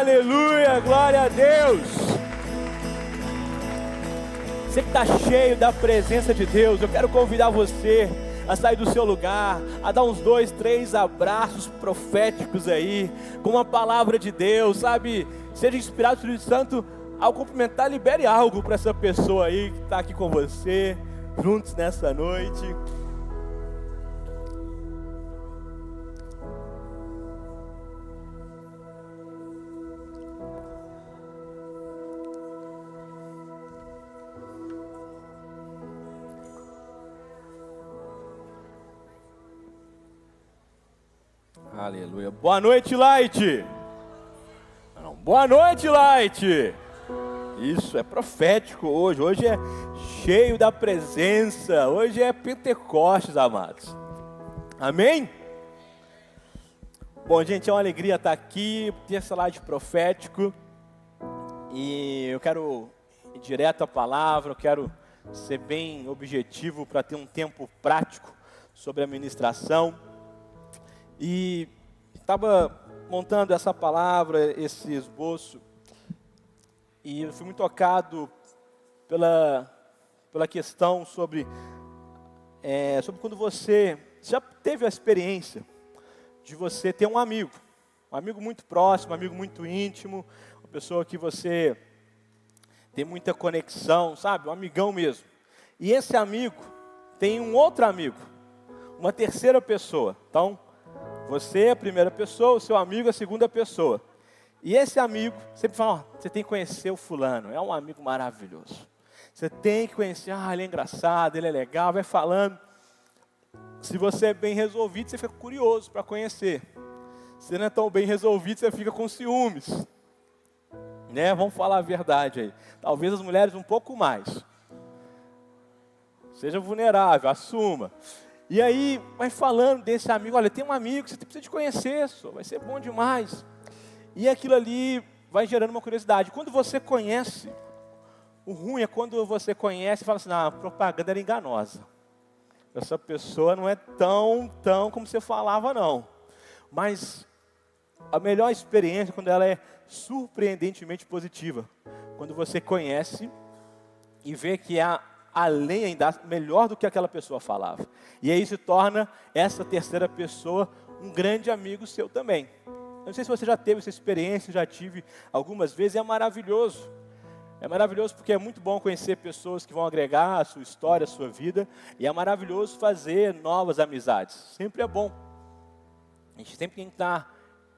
Aleluia, glória a Deus. Você que está cheio da presença de Deus, eu quero convidar você a sair do seu lugar, a dar uns 2, 3 abraços proféticos aí, com uma palavra de Deus, sabe? Seja inspirado pelo Espírito Santo, ao cumprimentar, libere algo para essa pessoa aí que está aqui com você, juntos nessa noite. Aleluia. Boa noite, Light. Não, boa noite, Light. Isso, é profético hoje. Hoje é cheio da presença. Hoje é Pentecostes, amados. Amém? Bom, gente, é uma alegria estar aqui. Ter essa live profético. E eu quero ir direto à palavra. Eu quero ser bem objetivo para ter um tempo prático sobre a ministração. E estava montando essa palavra, esse esboço, e eu fui muito tocado pela questão sobre quando você já teve a experiência de você ter um amigo muito próximo, um amigo muito íntimo, uma pessoa que você tem muita conexão, sabe? Um amigão mesmo. E esse amigo tem um outro amigo, uma terceira pessoa. Então, você é a primeira pessoa, o seu amigo é a segunda pessoa. E esse amigo sempre fala, você tem que conhecer o fulano, é um amigo maravilhoso. Você tem que conhecer, ele é engraçado, ele é legal, vai falando. Se você é bem resolvido, você fica curioso para conhecer. Se não é tão bem resolvido, você fica com ciúmes. Né? Vamos falar a verdade aí. Talvez as mulheres um pouco mais. Seja vulnerável, assuma. E aí, vai falando desse amigo, olha, tem um amigo que você precisa de conhecer, vai ser bom demais. E aquilo ali vai gerando uma curiosidade. Quando você conhece, o ruim é quando você conhece e fala assim, a propaganda era enganosa. Essa pessoa não é tão como você falava, não. Mas a melhor experiência é quando ela é surpreendentemente positiva. Quando você conhece e vê que além ainda, melhor do que aquela pessoa falava. E aí se torna essa terceira pessoa um grande amigo seu também. Eu não sei se você já teve essa experiência, já tive algumas vezes, é maravilhoso. É maravilhoso porque é muito bom conhecer pessoas que vão agregar a sua história, a sua vida. E é maravilhoso fazer novas amizades. Sempre é bom. A gente sempre tem que estar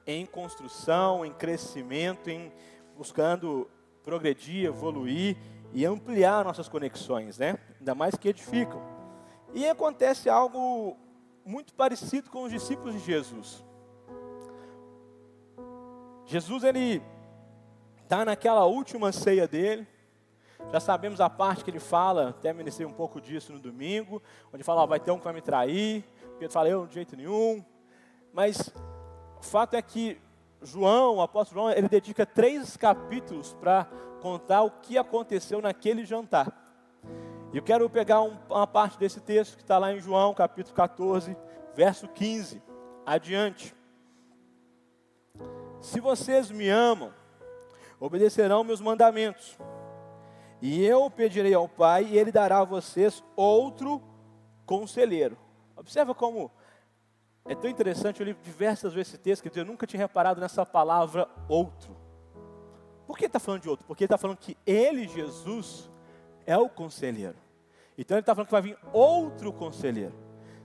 em construção, em crescimento, em buscando progredir, evoluir e ampliar nossas conexões, né? Ainda mais que edificam. E acontece algo muito parecido com os discípulos de Jesus. Jesus, ele está naquela última ceia dele. Já sabemos a parte que ele fala, até ministrei um pouco disso no domingo, onde fala, vai ter um que vai me trair. Pedro fala, eu de jeito nenhum. Mas o fato é que João, o apóstolo João, ele dedica 3 capítulos para contar o que aconteceu naquele jantar. E eu quero pegar uma parte desse texto que está lá em João, capítulo 14, verso 15, adiante. Se vocês me amam, obedecerão meus mandamentos. E eu pedirei ao Pai, e Ele dará a vocês outro conselheiro. Observa como é tão interessante, eu li diversas vezes esse texto, que eu nunca tinha reparado nessa palavra outro. Por que ele está falando de outro? Porque ele está falando que ele, Jesus, é o conselheiro. Então ele está falando que vai vir outro conselheiro.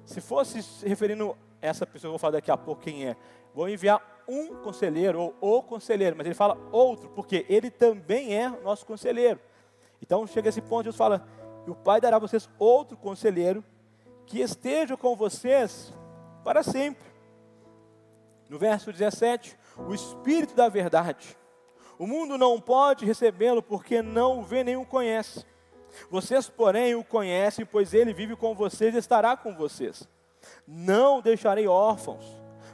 Se fosse se referindo a essa pessoa, eu vou falar daqui a pouco quem é. Vou enviar um conselheiro, ou o conselheiro, mas ele fala outro, porque ele também é nosso conselheiro. Então chega esse ponto, Jesus fala, e o Pai dará a vocês outro conselheiro, que esteja com vocês para sempre. No verso 17, o Espírito da verdade. O mundo não pode recebê-lo porque não o vê nem o conhece. Vocês, porém, o conhecem, pois ele vive com vocês e estará com vocês. Não deixarei órfãos,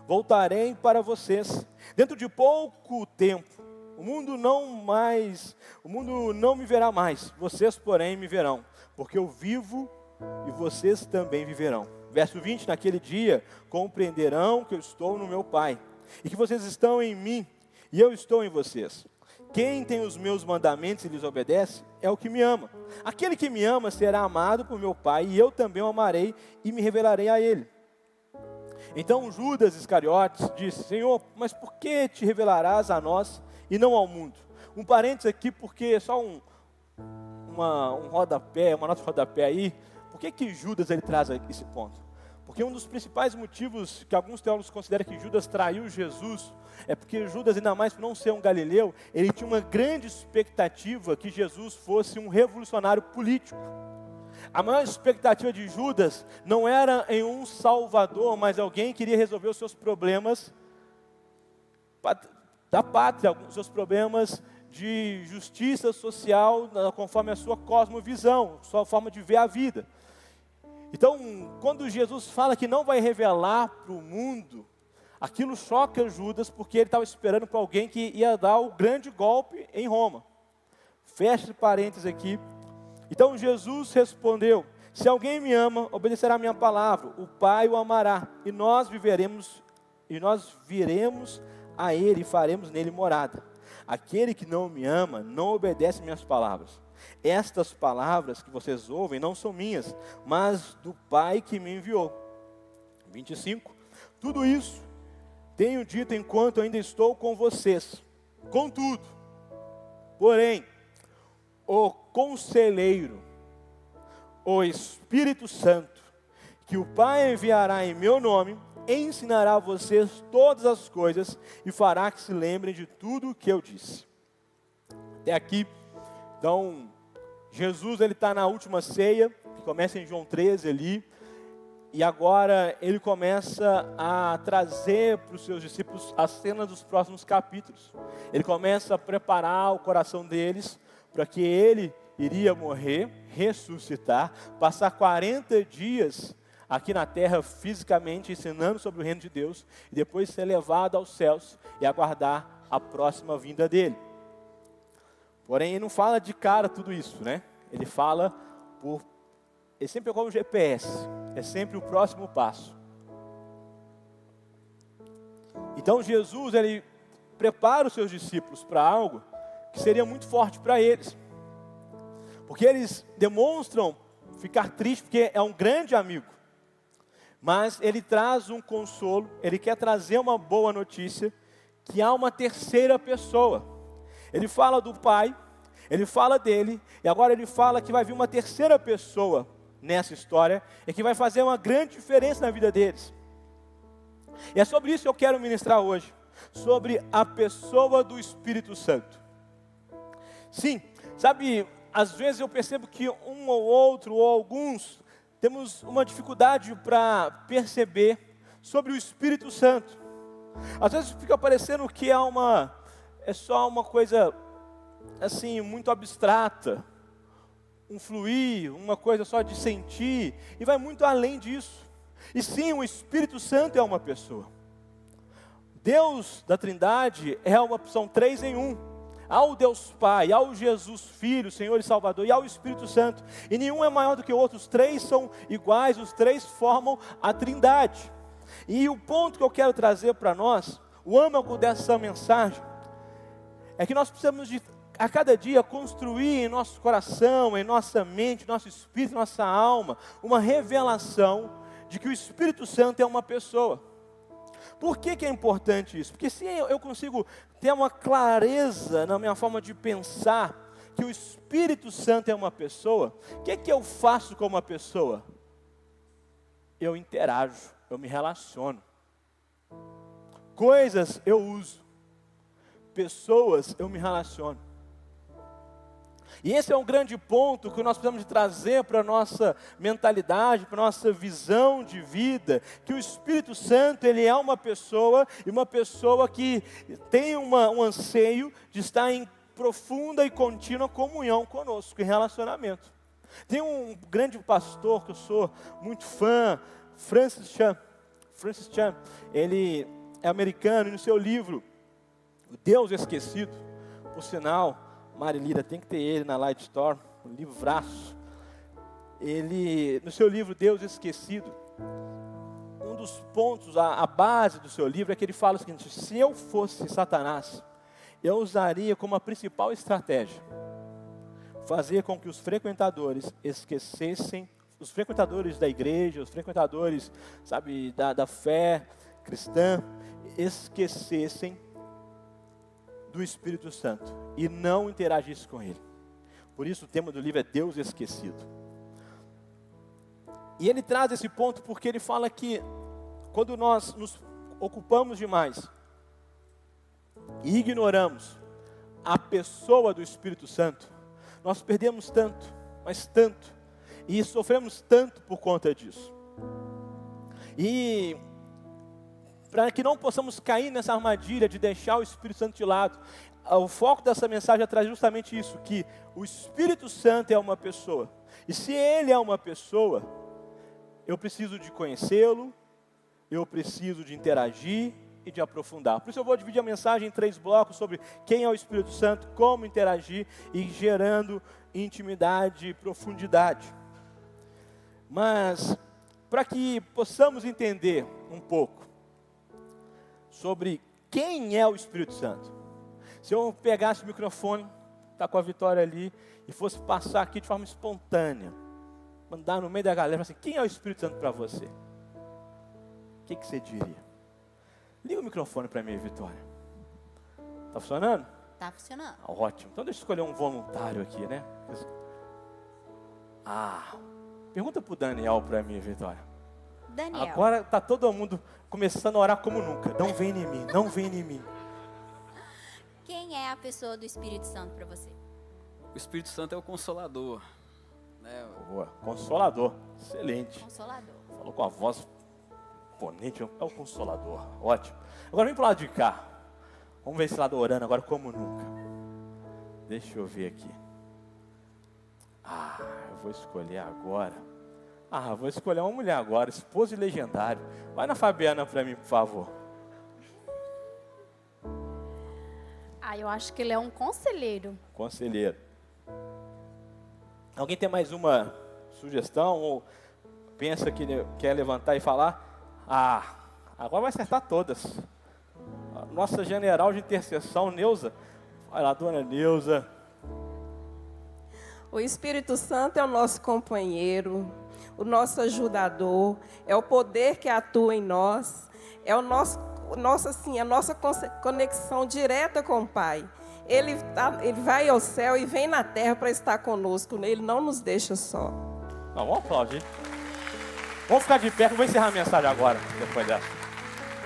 voltarei para vocês. Dentro de pouco tempo, o mundo não me verá mais. Vocês, porém, me verão, porque eu vivo e vocês também viverão. Verso 20, naquele dia compreenderão que eu estou no meu Pai, e que vocês estão em mim, e eu estou em vocês. Quem tem os meus mandamentos e lhes obedece, é o que me ama. Aquele que me ama será amado por meu Pai, e eu também o amarei e me revelarei a ele. Então Judas Iscariotes disse: Senhor, mas por que te revelarás a nós e não ao mundo? Um parênteses aqui, porque só um rodapé, uma nota de rodapé aí. Por que Judas ele traz esse ponto? Porque um dos principais motivos que alguns teólogos consideram que Judas traiu Jesus é porque Judas, ainda mais por não ser um galileu, ele tinha uma grande expectativa que Jesus fosse um revolucionário político. A maior expectativa de Judas não era em um salvador, mas alguém que iria resolver os seus problemas da pátria, os seus problemas de justiça social, conforme a sua cosmovisão, sua forma de ver a vida. Então, quando Jesus fala que não vai revelar para o mundo, aquilo choca Judas, porque ele estava esperando para alguém que ia dar o grande golpe em Roma. Fecha esse parênteses aqui. Então Jesus respondeu: se alguém me ama, obedecerá a minha palavra, o Pai o amará, e nós viremos a ele e faremos nele morada. Aquele que não me ama, não obedece minhas palavras. Estas palavras que vocês ouvem não são minhas, mas do Pai que me enviou. 25. Tudo isso tenho dito enquanto ainda estou com vocês. Contudo, porém, o Conselheiro, o Espírito Santo, que o Pai enviará em meu nome, ensinará a vocês todas as coisas e fará que se lembrem de tudo o que eu disse. Até aqui, então, Jesus ele está na última ceia, que começa em João 13 ali, e agora ele começa a trazer para os seus discípulos as cenas dos próximos capítulos. Ele começa a preparar o coração deles para que ele iria morrer, ressuscitar, passar 40 dias aqui na terra fisicamente ensinando sobre o reino de Deus e depois ser levado aos céus e aguardar a próxima vinda dele. Porém, ele não fala de cara tudo isso, né? Ele fala ele sempre é como um GPS, é sempre o próximo passo. Então Jesus, ele prepara os seus discípulos para algo que seria muito forte para eles. Porque eles demonstram ficar tristes, porque é um grande amigo. Mas ele traz um consolo, ele quer trazer uma boa notícia, que há uma terceira pessoa. Ele fala do Pai, ele fala dele, e agora ele fala que vai vir uma terceira pessoa nessa história, e que vai fazer uma grande diferença na vida deles. E é sobre isso que eu quero ministrar hoje, sobre a pessoa do Espírito Santo. Sim, sabe, às vezes eu percebo que um ou outro, ou alguns, temos uma dificuldade para perceber sobre o Espírito Santo. Às vezes fica parecendo que é só uma coisa assim, muito abstrata, um fluir, uma coisa só de sentir, e vai muito além disso. E sim, o Espírito Santo é uma pessoa. Deus da Trindade são 3 em 1. Há o Deus Pai, há o Jesus Filho, Senhor e Salvador, e há o Espírito Santo. E nenhum é maior do que o outro, os 3 são iguais, os 3 formam a Trindade. E o ponto que eu quero trazer para nós, o âmago dessa mensagem, é que nós precisamos a cada dia construir em nosso coração, em nossa mente, nosso espírito, nossa alma, uma revelação de que o Espírito Santo é uma pessoa. Por que é importante isso? Porque se eu consigo ter uma clareza na minha forma de pensar que o Espírito Santo é uma pessoa, o que eu faço com uma pessoa? Eu interajo, eu me relaciono. Coisas eu uso, pessoas eu me relaciono. E esse é um grande ponto que nós precisamos de trazer para a nossa mentalidade, para a nossa visão de vida, que o Espírito Santo, ele é uma pessoa, e uma pessoa que tem um anseio de estar em profunda e contínua comunhão conosco, em relacionamento. Tem um grande pastor que eu sou muito fã, Francis Chan, ele é americano, e no seu livro, O Deus Esquecido, por sinal, Marilira, tem que ter ele na Light Store, um livraço. Ele, no seu livro Deus Esquecido, um dos pontos, a base do seu livro é que ele fala o seguinte: se eu fosse Satanás, eu usaria como a principal estratégia fazer com que os frequentadores esquecessem, os frequentadores da igreja, os frequentadores, sabe, da fé cristã, esquecessem do Espírito Santo e não interagissem com ele. Por isso o tema do livro é Deus Esquecido. E ele traz esse ponto porque ele fala que quando nós nos ocupamos demais e ignoramos a pessoa do Espírito Santo, nós perdemos tanto, mas tanto, e sofremos tanto por conta disso. E para que não possamos cair nessa armadilha de deixar o Espírito Santo de lado, o foco dessa mensagem é trazer justamente isso, que o Espírito Santo é uma pessoa. E se ele é uma pessoa, eu preciso de conhecê-lo, eu preciso de interagir e de aprofundar. Por isso eu vou dividir a mensagem em 3 blocos sobre quem é o Espírito Santo, como interagir e gerando intimidade e profundidade. Mas, para que possamos entender um pouco sobre quem é o Espírito Santo, se eu pegasse o microfone, está com a Vitória ali, e fosse passar aqui de forma espontânea, mandar no meio da galera, assim, quem é o Espírito Santo para você? O que você diria? Liga o microfone para mim, Vitória. Tá funcionando? Tá funcionando. Ótimo. Então deixa eu escolher um voluntário aqui, né? Pergunta pro Daniel para mim, Vitória. Daniel. Agora tá todo mundo começando a orar como nunca. Não vem em mim, não vem em mim. Quem é a pessoa do Espírito Santo para você? O Espírito Santo é o Consolador. Né? Boa. Consolador. Excelente. Consolador. Falou com a voz imponente. É o Consolador. Ótimo. Agora vem pro lado de cá. Vamos ver esse lado orando agora como nunca. Deixa eu ver aqui. Eu vou escolher agora. Vou escolher uma mulher agora. Esposa de legendário. Vai na Fabiana para mim, por favor. Eu acho que ele é um conselheiro. Conselheiro. Alguém tem mais uma sugestão? Ou pensa que quer levantar e falar? Agora vai acertar todas. A nossa general de intercessão, Neuza. Vai lá, dona Neuza. O Espírito Santo é o nosso companheiro, o nosso ajudador, é o poder que atua em nós, é a nossa conexão direta com o Pai. Ele vai ao céu e vem na terra para estar conosco, ele não nos deixa só. Vamos aplaudir. Vamos ficar de pé, que eu vou encerrar a mensagem agora, depois dessa.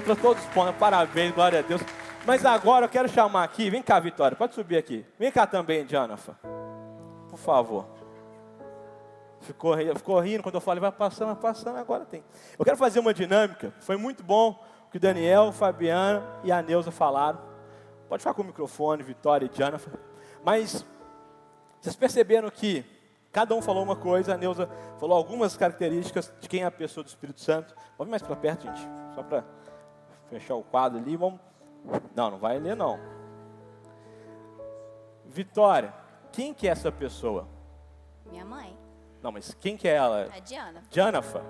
Para todos respondendo, parabéns, glória a Deus. Mas agora eu quero chamar aqui, vem cá, Vitória, pode subir aqui. Vem cá também, Jonathan. Por favor. Ficou rindo quando eu falei, vai passando, agora tem. Eu quero fazer uma dinâmica. Foi muito bom o que o Daniel, Fabiana e a Neuza falaram. Pode ficar com o microfone, Vitória e Jonathan. Mas vocês perceberam que cada um falou uma coisa. A Neuza falou algumas características de quem é a pessoa do Espírito Santo. Vamos mais para perto, gente. Só para fechar o quadro ali. Vamos. Não vai ler não. Vitória. Quem que é essa pessoa? Minha mãe. Não, mas quem que é ela? A Diana. Jonathan.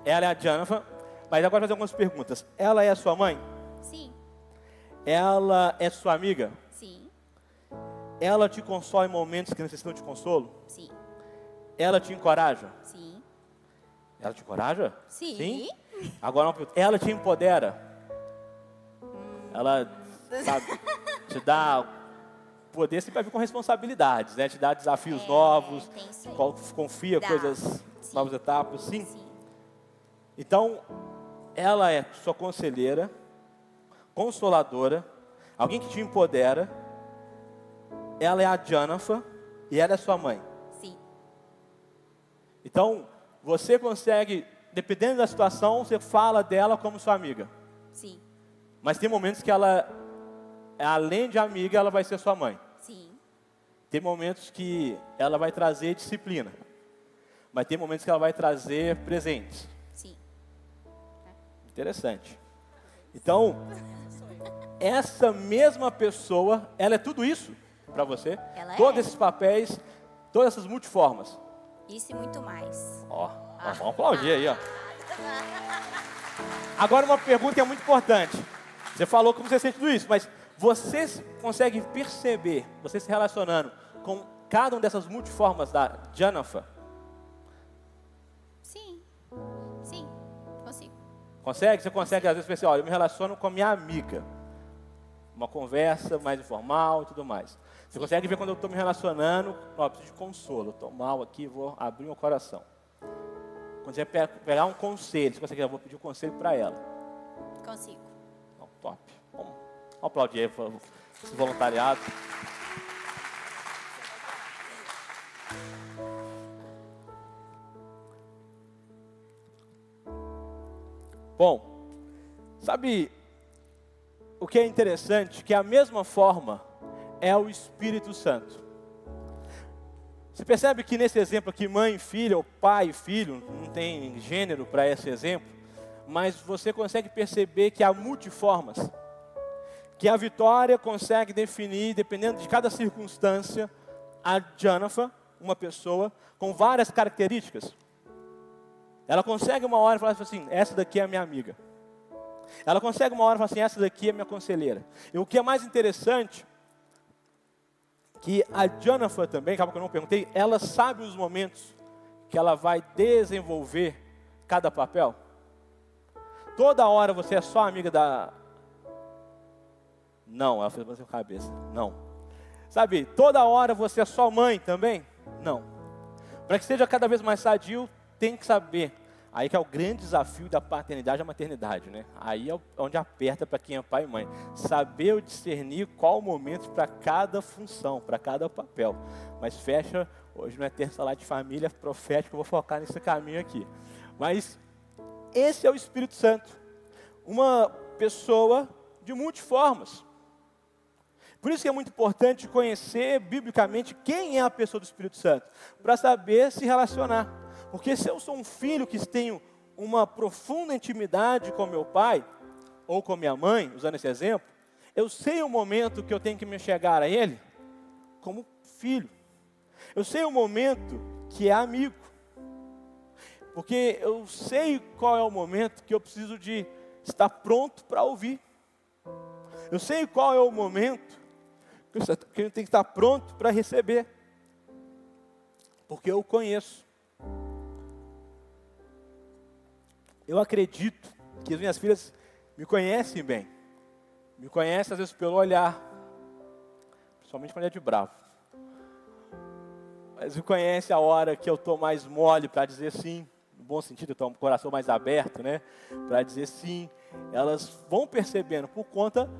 Ela é a Jonathan. Mas agora fazer algumas perguntas. Ela é a sua mãe? Sim. Ela é sua amiga? Sim. Ela te consola em momentos que necessitam de consolo? Sim. Ela te encoraja? Sim. Ela te encoraja? Sim. Sim? Agora uma pergunta. Ela te empodera? Ela, sabe, te dá poder, sempre vai vir com responsabilidades, né? Te dá desafios novos, tem isso aí. confia Dá. coisas, Sim. novas etapas, sim. Sim. Então, ela é sua conselheira, consoladora, alguém que te empodera. Ela é a Jonathan e ela é sua mãe. Sim. Então, você consegue, dependendo da situação, você fala dela como sua amiga. Sim. Mas tem momentos que ela, além de amiga, ela vai ser sua mãe. Sim. Tem momentos que ela vai trazer disciplina. Mas tem momentos que ela vai trazer presentes. Sim. Interessante. Então, essa mesma pessoa, ela é tudo isso para você? Ela é. Todos esses papéis, todas essas multiformas. Isso e muito mais. Vamos aplaudir aí, ó. Agora uma pergunta que é muito importante. Você falou como você sente tudo isso, mas Você consegue perceber, você se relacionando com cada uma dessas multiformas da Janafa? Sim. Sim, consigo. Consegue? Você consegue, às vezes, pensar, olha, eu me relaciono com a minha amiga. Uma conversa mais informal e tudo mais. Você consegue ver quando eu estou me relacionando, ó, preciso de consolo, estou mal aqui, vou abrir meu coração. Quando você pegar um conselho, você consegue, eu vou pedir um conselho para ela. Consigo. Não, top. Vamos aplaudir aí esse voluntariado. Bom, sabe o que é interessante? Que a mesma forma é o Espírito Santo. Você percebe que nesse exemplo aqui, mãe e filho, ou pai e filho, não tem gênero para esse exemplo, mas você consegue perceber que há multiformas, que a Vitória consegue definir, dependendo de cada circunstância, a Janafa, uma pessoa com várias características. Ela consegue uma hora falar assim, essa daqui é a minha amiga. Ela consegue uma hora falar assim, essa daqui é a minha conselheira. E o que é mais interessante, que a Janafa também, acaba que eu não perguntei, ela sabe os momentos que ela vai desenvolver cada papel. Toda hora você é só amiga da... Não, ela fez bater a cabeça. Não. Sabe, toda hora você é só mãe também? Não. Para que seja cada vez mais sadio, tem que saber. Aí que é o grande desafio da paternidade e da maternidade, né? Aí é onde aperta para quem é pai e mãe. Saber discernir qual o momento para cada função, para cada papel. Mas fecha, hoje não é terça lá de família profética, eu vou focar nesse caminho aqui. Mas esse é o Espírito Santo. Uma pessoa de multiformas. Por isso que é muito importante conhecer biblicamente quem é a pessoa do Espírito Santo, para saber se relacionar. Porque se eu sou um filho que tenho uma profunda intimidade com meu pai, ou com minha mãe, usando esse exemplo, eu sei o momento que eu tenho que me chegar a ele como filho. Eu sei o momento que é amigo. Porque eu sei qual é o momento que eu preciso de estar pronto para ouvir. Eu sei qual é o momento que eu tenho que estar pronto para receber. Porque eu conheço. Eu acredito que as minhas filhas me conhecem bem. Me conhecem às vezes pelo olhar. Principalmente quando é de bravo. Mas me conhecem a hora que eu estou mais mole para dizer sim. No bom sentido, eu estou com o coração mais aberto, né? Para dizer sim. Elas vão percebendo por conta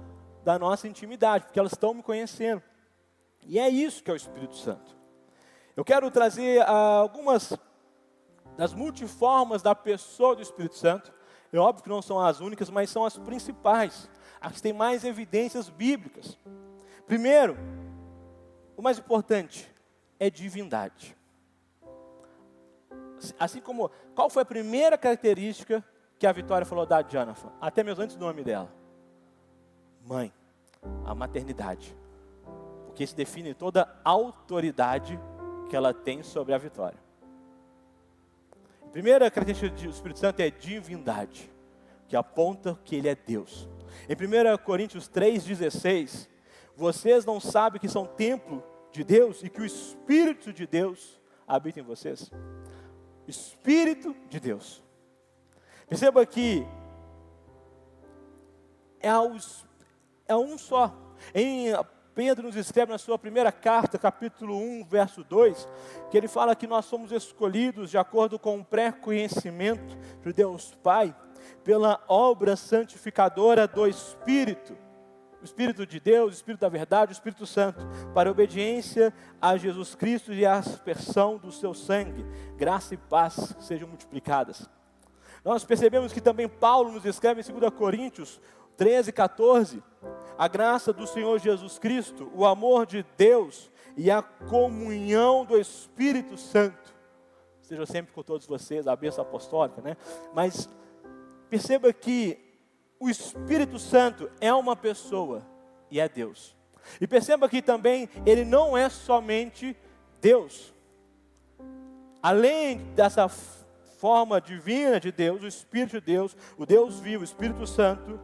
da nossa intimidade. Porque elas estão me conhecendo. E é isso que é o Espírito Santo. Eu quero trazer algumas das multiformas da pessoa do Espírito Santo. É óbvio que não são as únicas, mas são as principais, as que têm mais evidências bíblicas. Primeiro, o mais importante é divindade. Assim como, qual foi a primeira característica que a Vitória falou da Janafa? Até mesmo antes do nome dela. Mãe, a maternidade. Porque isso define toda a autoridade que ela tem sobre a Vitória. A primeira característica do Espírito Santo é divindade, que aponta que Ele é Deus. Em 1 Coríntios 3,16, vocês não sabem que são templo de Deus e que o Espírito de Deus habita em vocês? Espírito de Deus. Perceba que é um só. Pedro nos escreve na sua primeira carta, capítulo 1, verso 2, que ele fala que nós somos escolhidos de acordo com o pré-conhecimento de Deus Pai, pela obra santificadora do Espírito, o Espírito de Deus, o Espírito da verdade, o Espírito Santo, para a obediência a Jesus Cristo e a aspersão do seu sangue, graça e paz sejam multiplicadas. Nós percebemos que também Paulo nos escreve em 2 Coríntios 13, 14, a graça do Senhor Jesus Cristo, o amor de Deus e a comunhão do Espírito Santo, seja sempre com todos vocês, a bênção apostólica, né? Mas perceba que o Espírito Santo é uma pessoa e é Deus. E perceba que também Ele não é somente Deus. Além dessa forma divina de Deus, o Espírito de Deus, o Deus vivo, o Espírito Santo,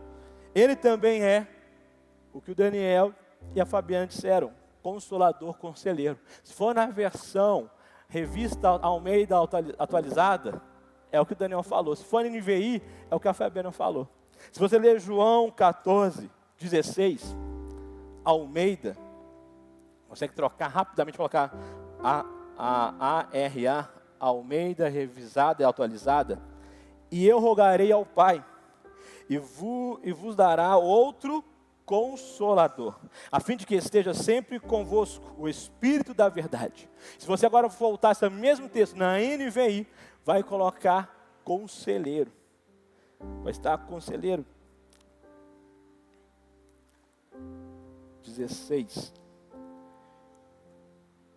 Ele também é o que o Daniel e a Fabiana disseram, consolador, conselheiro. Se for na versão revista Almeida atualizada, é o que o Daniel falou. Se for NVI, é o que a Fabiana falou. Se você ler João 14, 16, Almeida, consegue trocar rapidamente, colocar ARA, Almeida, revisada e atualizada. E eu rogarei ao Pai, e vos dará outro Consolador, a fim de que esteja sempre convosco o Espírito da verdade. Se você agora voltar esse mesmo texto na NVI, vai colocar conselheiro. Vai estar conselheiro. 16.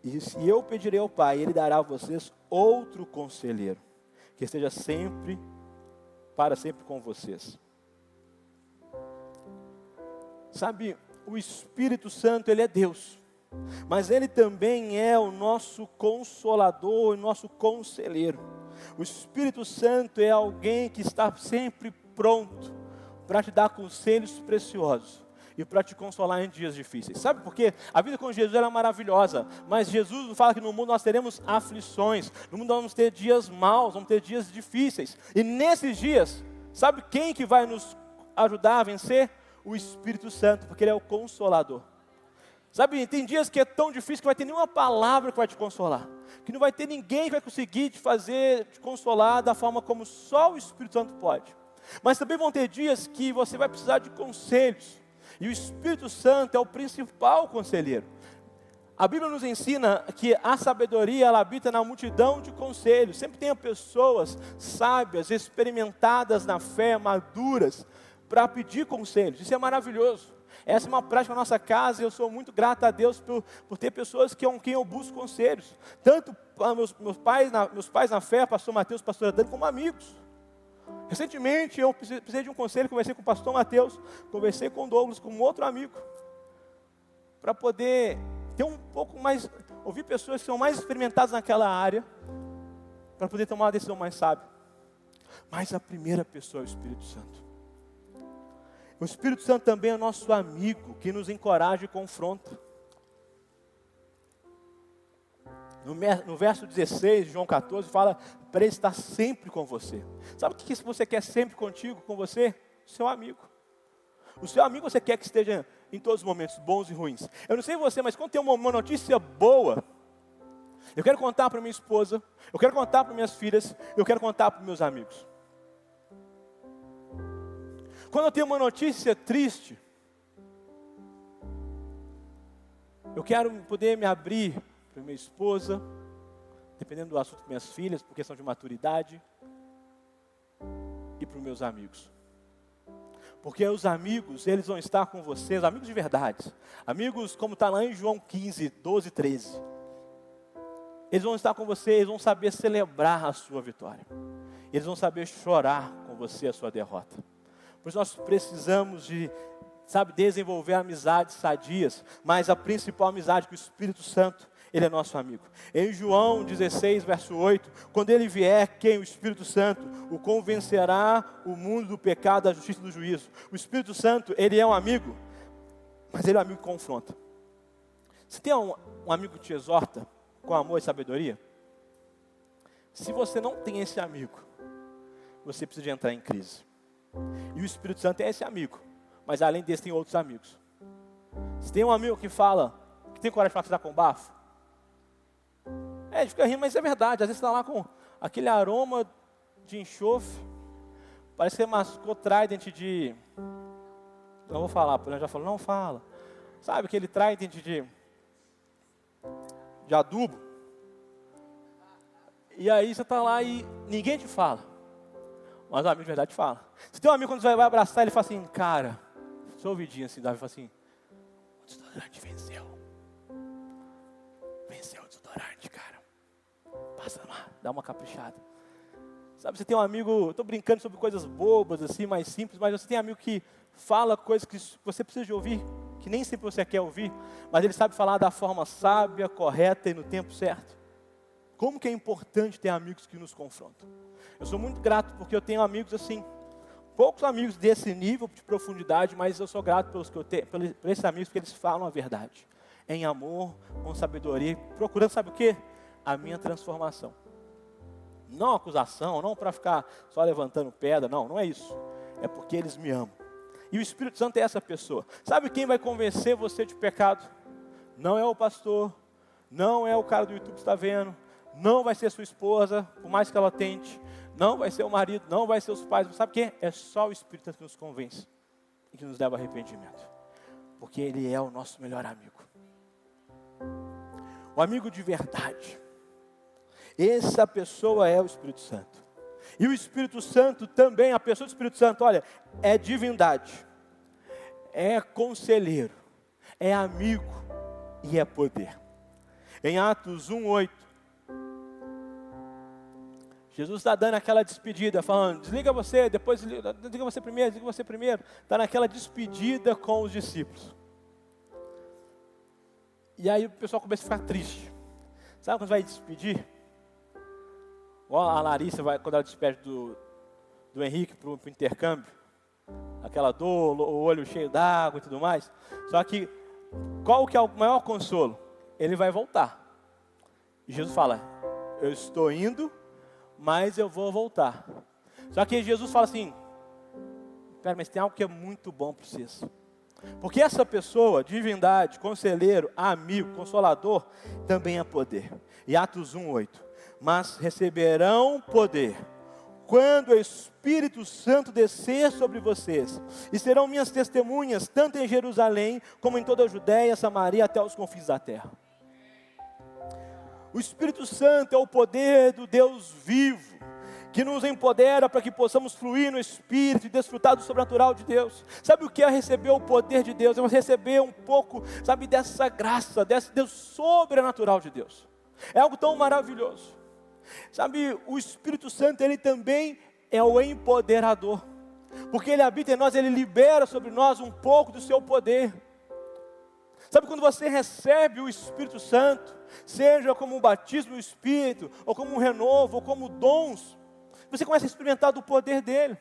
E se eu pedirei ao Pai, Ele dará a vocês outro conselheiro, que esteja sempre, para sempre com vocês. Sabe, o Espírito Santo, Ele é Deus, mas Ele também é o nosso consolador, o nosso conselheiro. O Espírito Santo é alguém que está sempre pronto para te dar conselhos preciosos e para te consolar em dias difíceis. Sabe por quê? A vida com Jesus ela é maravilhosa, mas Jesus fala que no mundo nós teremos aflições, no mundo nós vamos ter dias maus, vamos ter dias difíceis. E nesses dias, sabe quem que vai nos ajudar a vencer? O Espírito Santo, porque Ele é o Consolador. Sabe, tem dias que é tão difícil que não vai ter nenhuma palavra que vai te consolar, que não vai ter ninguém que vai conseguir te consolar da forma como só o Espírito Santo pode. Mas também vão ter dias que você vai precisar de conselhos, e o Espírito Santo é o principal conselheiro. A Bíblia nos ensina que a sabedoria, ela habita na multidão de conselhos. Sempre tem pessoas sábias, experimentadas na fé, maduras, para pedir conselhos. Isso é maravilhoso. Essa é uma prática na nossa casa e eu sou muito grato a Deus por ter pessoas com quem eu busco conselhos. Tanto meus pais na fé, pastor Mateus, pastor Adani, como amigos. Recentemente eu precisei de um conselho, conversei com o pastor Mateus, conversei com o Douglas, com um outro amigo, para poder ter um pouco mais, ouvir pessoas que são mais experimentadas naquela área, para poder tomar uma decisão mais sábia. Mas a primeira pessoa é o Espírito Santo. O Espírito Santo também é nosso amigo, que nos encoraja e confronta. No verso 16 de João 14, fala para Ele estar sempre com você. Sabe o que você quer sempre contigo, com você? O seu amigo. O seu amigo você quer que esteja em todos os momentos, bons e ruins. Eu não sei você, mas quando tem uma notícia boa, eu quero contar para minha esposa, eu quero contar para minhas filhas, eu quero contar para meus amigos. Quando eu tenho uma notícia triste, eu quero poder me abrir para minha esposa, dependendo do assunto, para minhas filhas, por questão de maturidade, e para os meus amigos. Porque os amigos, eles vão estar com vocês, amigos de verdade. Amigos, como está lá em João 15, 12, 13. Eles vão estar com você, eles vão saber celebrar a sua vitória. Eles vão saber chorar com você a sua derrota. Por isso nós precisamos de, desenvolver amizades sadias, mas a principal amizade que o Espírito Santo, Ele é nosso amigo. Em João 16, verso 8, quando Ele vier, quem? O Espírito Santo, o convencerá o mundo do pecado, da justiça e do juízo. O Espírito Santo, Ele é um amigo, mas Ele é um amigo que confronta. Você tem um amigo que te exorta com amor e sabedoria? Se você não tem esse amigo, você precisa de entrar em crise. E o Espírito Santo é esse amigo, mas além desse tem outros amigos. Se tem um amigo que fala, que tem coragem de falar que você está com bafo, a gente fica rindo, mas é verdade. Às vezes você está lá com aquele aroma de enxofre, parece que você mascou Trident de... Não vou falar, porque eu já falou, não fala. Sabe aquele Trident de adubo? E aí você está lá e ninguém te fala. Mas o amigo de verdade fala. Você tem um amigo, quando você vai abraçar, ele fala assim, cara, seu ouvidinho assim, Davi fala assim, o desodorante venceu. Venceu o desodorante, cara. Passa lá, dá uma caprichada. Sabe, você tem um amigo, eu estou brincando sobre coisas bobas, assim, mais simples, mas você tem um amigo que fala coisas que você precisa de ouvir, que nem sempre você quer ouvir, mas ele sabe falar da forma sábia, correta e no tempo certo. Como que é importante ter amigos que nos confrontam. Eu sou muito grato porque eu tenho amigos assim. poucos amigos desse nível de profundidade, mas eu sou grato pelos que eu tenho, por esses amigos, porque eles falam a verdade. Em amor, com sabedoria, procurando, sabe o quê? A minha transformação. Não acusação, não para ficar só levantando pedra, não é isso. É porque eles me amam. E o Espírito Santo é essa pessoa. Sabe quem vai convencer você de pecado? Não é o pastor, não é o cara do YouTube que está vendo, não vai ser sua esposa, por mais que ela tente, não vai ser o marido, não vai ser os pais. Sabe quem? É só o Espírito Santo que nos convence e que nos leva ao arrependimento. Porque Ele é o nosso melhor amigo. O amigo de verdade. Essa pessoa é o Espírito Santo. E o Espírito Santo também, a pessoa do Espírito Santo, olha, é divindade, é conselheiro, é amigo e é poder. Em Atos 1:8, Jesus está dando aquela despedida, falando, desliga você, depois desliga você primeiro. Está naquela despedida com os discípulos. E aí o pessoal começa a ficar triste. Sabe quando vai despedir? A Larissa, quando ela despede do Henrique para o intercâmbio, aquela dor, o olho cheio d'água e tudo mais. Só que, qual que é o maior consolo? Ele vai voltar. E Jesus fala, eu estou indo, mas eu vou voltar. Só que Jesus fala assim, pera, mas tem algo que é muito bom para vocês. Porque essa pessoa, divindade, conselheiro, amigo, consolador, também é poder. E Atos 1:8. Mas receberão poder quando o Espírito Santo descer sobre vocês, e serão minhas testemunhas, tanto em Jerusalém, como em toda a Judéia, Samaria, até os confins da terra. O Espírito Santo é o poder do Deus vivo, que nos empodera para que possamos fluir no Espírito e desfrutar do sobrenatural de Deus. Sabe o que é receber o poder de Deus? É receber um pouco, sabe, dessa graça, desse Deus sobrenatural de Deus. É algo tão maravilhoso. Sabe, o Espírito Santo, Ele também é o empoderador. Porque Ele habita em nós, Ele libera sobre nós um pouco do seu poder. Sabe, quando você recebe o Espírito Santo, seja como um batismo do Espírito, ou como um renovo, ou como dons, você começa a experimentar do poder dEle.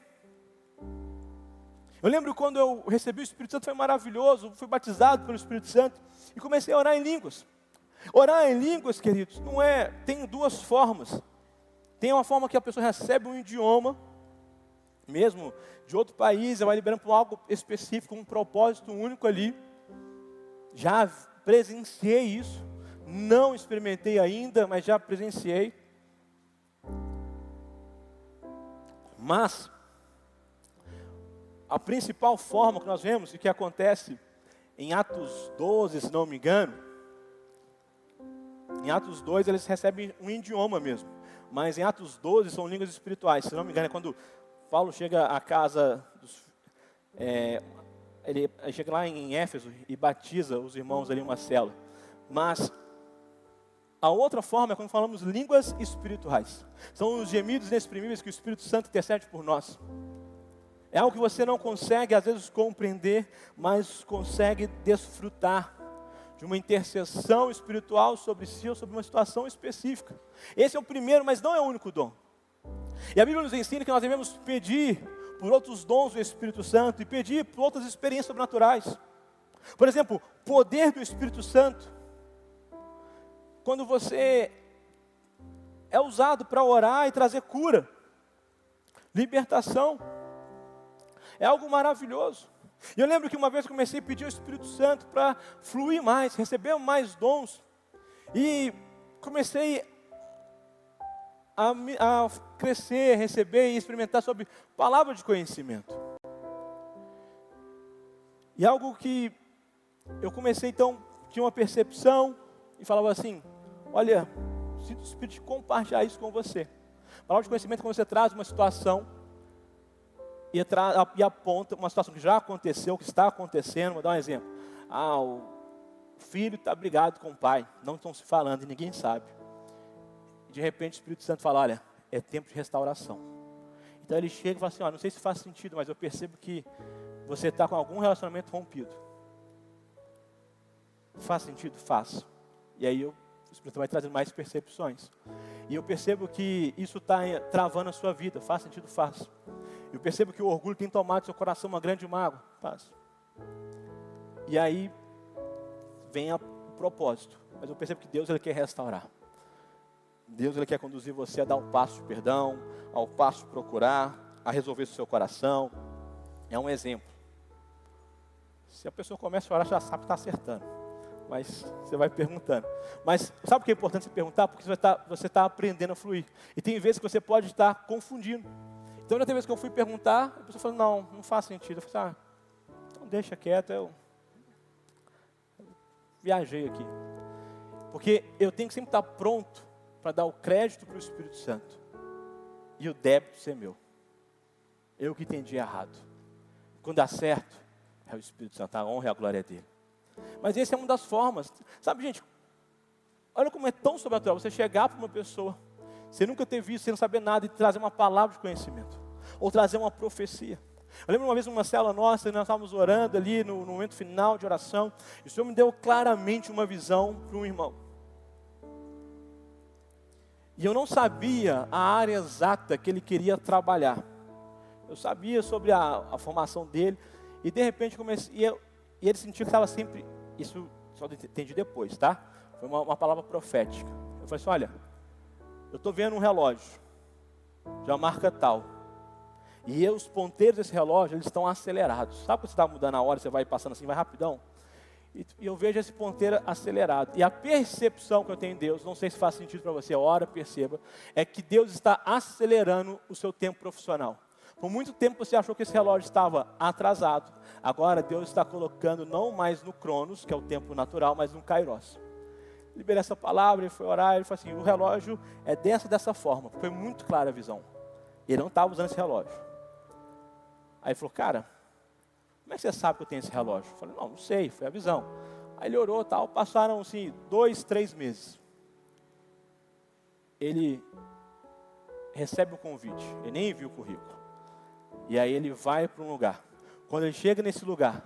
Eu lembro quando eu recebi o Espírito Santo, foi maravilhoso, fui batizado pelo Espírito Santo, e comecei a orar em línguas. Orar em línguas, queridos, tem duas formas. Tem uma forma que a pessoa recebe um idioma, mesmo de outro país, ela vai liberando para algo específico, um propósito único ali. Já presenciei isso, não experimentei ainda, mas já presenciei. Mas, a principal forma que nós vemos, e que acontece em Atos 12, se não me engano, em Atos 2 eles recebem um idioma mesmo, mas em Atos 12 são línguas espirituais. Se não me engano é quando Paulo chega à casa, ele chega lá em Éfeso e batiza os irmãos ali em uma cela. Mas a outra forma é quando falamos línguas espirituais. São os gemidos inexprimíveis que o Espírito Santo intercede por nós. É algo que você não consegue às vezes compreender, mas consegue desfrutar de uma intercessão espiritual sobre si ou sobre uma situação específica. Esse é o primeiro, mas não é o único dom. E a Bíblia nos ensina que nós devemos pedir por outros dons do Espírito Santo e pedir por outras experiências sobrenaturais. Por exemplo, poder do Espírito Santo. Quando você é usado para orar e trazer cura, libertação, é algo maravilhoso. E eu lembro que uma vez comecei a pedir ao Espírito Santo para fluir mais, receber mais dons. E comecei a crescer, receber e experimentar sobre palavra de conhecimento. E algo que eu comecei então, tinha uma percepção e falava assim, olha, sinto o Espírito de compartilhar isso com você. Palavra de conhecimento é quando você traz uma situação e aponta uma situação que já aconteceu, que está acontecendo. Vou dar um exemplo. O filho está brigado com o pai, não estão se falando e ninguém sabe. De repente o Espírito Santo fala, olha, é tempo de restauração. Então ele chega e fala assim, não sei se faz sentido, mas eu percebo que você está com algum relacionamento rompido. Faz sentido? Faz. E aí o Espírito vai trazendo mais percepções. E eu percebo que isso está travando a sua vida. Faz sentido? Faz. Eu percebo que o orgulho tem tomado do seu coração uma grande mágoa. Paz. E aí vem o propósito. Mas eu percebo que Deus, Ele quer restaurar. Deus, Ele quer conduzir você a dar o passo de perdão, ao passo de procurar, a resolver o seu coração. É um exemplo. Se a pessoa começa a orar, já sabe que está acertando. Mas você vai perguntando. Mas sabe o que é importante você perguntar? Porque você está aprendendo a fluir. E tem vezes que você pode estar confundindo. Então, na vez que eu fui perguntar, a pessoa falou, não faz sentido. Eu falei, então deixa quieto, eu viajei aqui. Porque eu tenho que sempre estar pronto para dar o crédito para o Espírito Santo. E o débito ser meu. Eu que entendi errado. Quando dá certo, é o Espírito Santo, a honra e a glória dele. Mas essa é uma das formas. Sabe, gente, olha como é tão sobrenatural você chegar para uma pessoa, você nunca ter visto, você não saber nada, e trazer uma palavra de conhecimento. Ou trazer uma profecia. Eu lembro uma vez numa célula nossa, nós estávamos orando ali no momento final de oração, e o Senhor me deu claramente uma visão para um irmão. E eu não sabia a área exata que ele queria trabalhar. Eu sabia sobre a formação dele, e de repente comecei, e ele sentia que estava sempre, isso só entendi depois, tá? Foi uma palavra profética. Eu falei assim, olha, eu estou vendo um relógio, de uma marca tal, e os ponteiros desse relógio, eles estão acelerados. Sabe quando você está mudando a hora, você vai passando assim, vai rapidão? E eu vejo esse ponteiro acelerado. E a percepção que eu tenho em Deus, não sei se faz sentido para você, ora, perceba, é que Deus está acelerando o seu tempo profissional. Por muito tempo você achou que esse relógio estava atrasado. Agora Deus está colocando não mais no Cronos, que é o tempo natural, mas no Kairos. Liberei essa palavra, ele foi orar, ele falou assim, o relógio é dessa forma. Foi muito clara a visão. Ele não estava usando esse relógio. Aí ele falou, cara, como é que você sabe que eu tenho esse relógio? Eu falei, não sei, foi a visão. Aí ele orou e tal, passaram assim 2, 3 meses. Ele recebe o convite, ele nem envia o currículo. E aí ele vai para um lugar. Quando ele chega nesse lugar,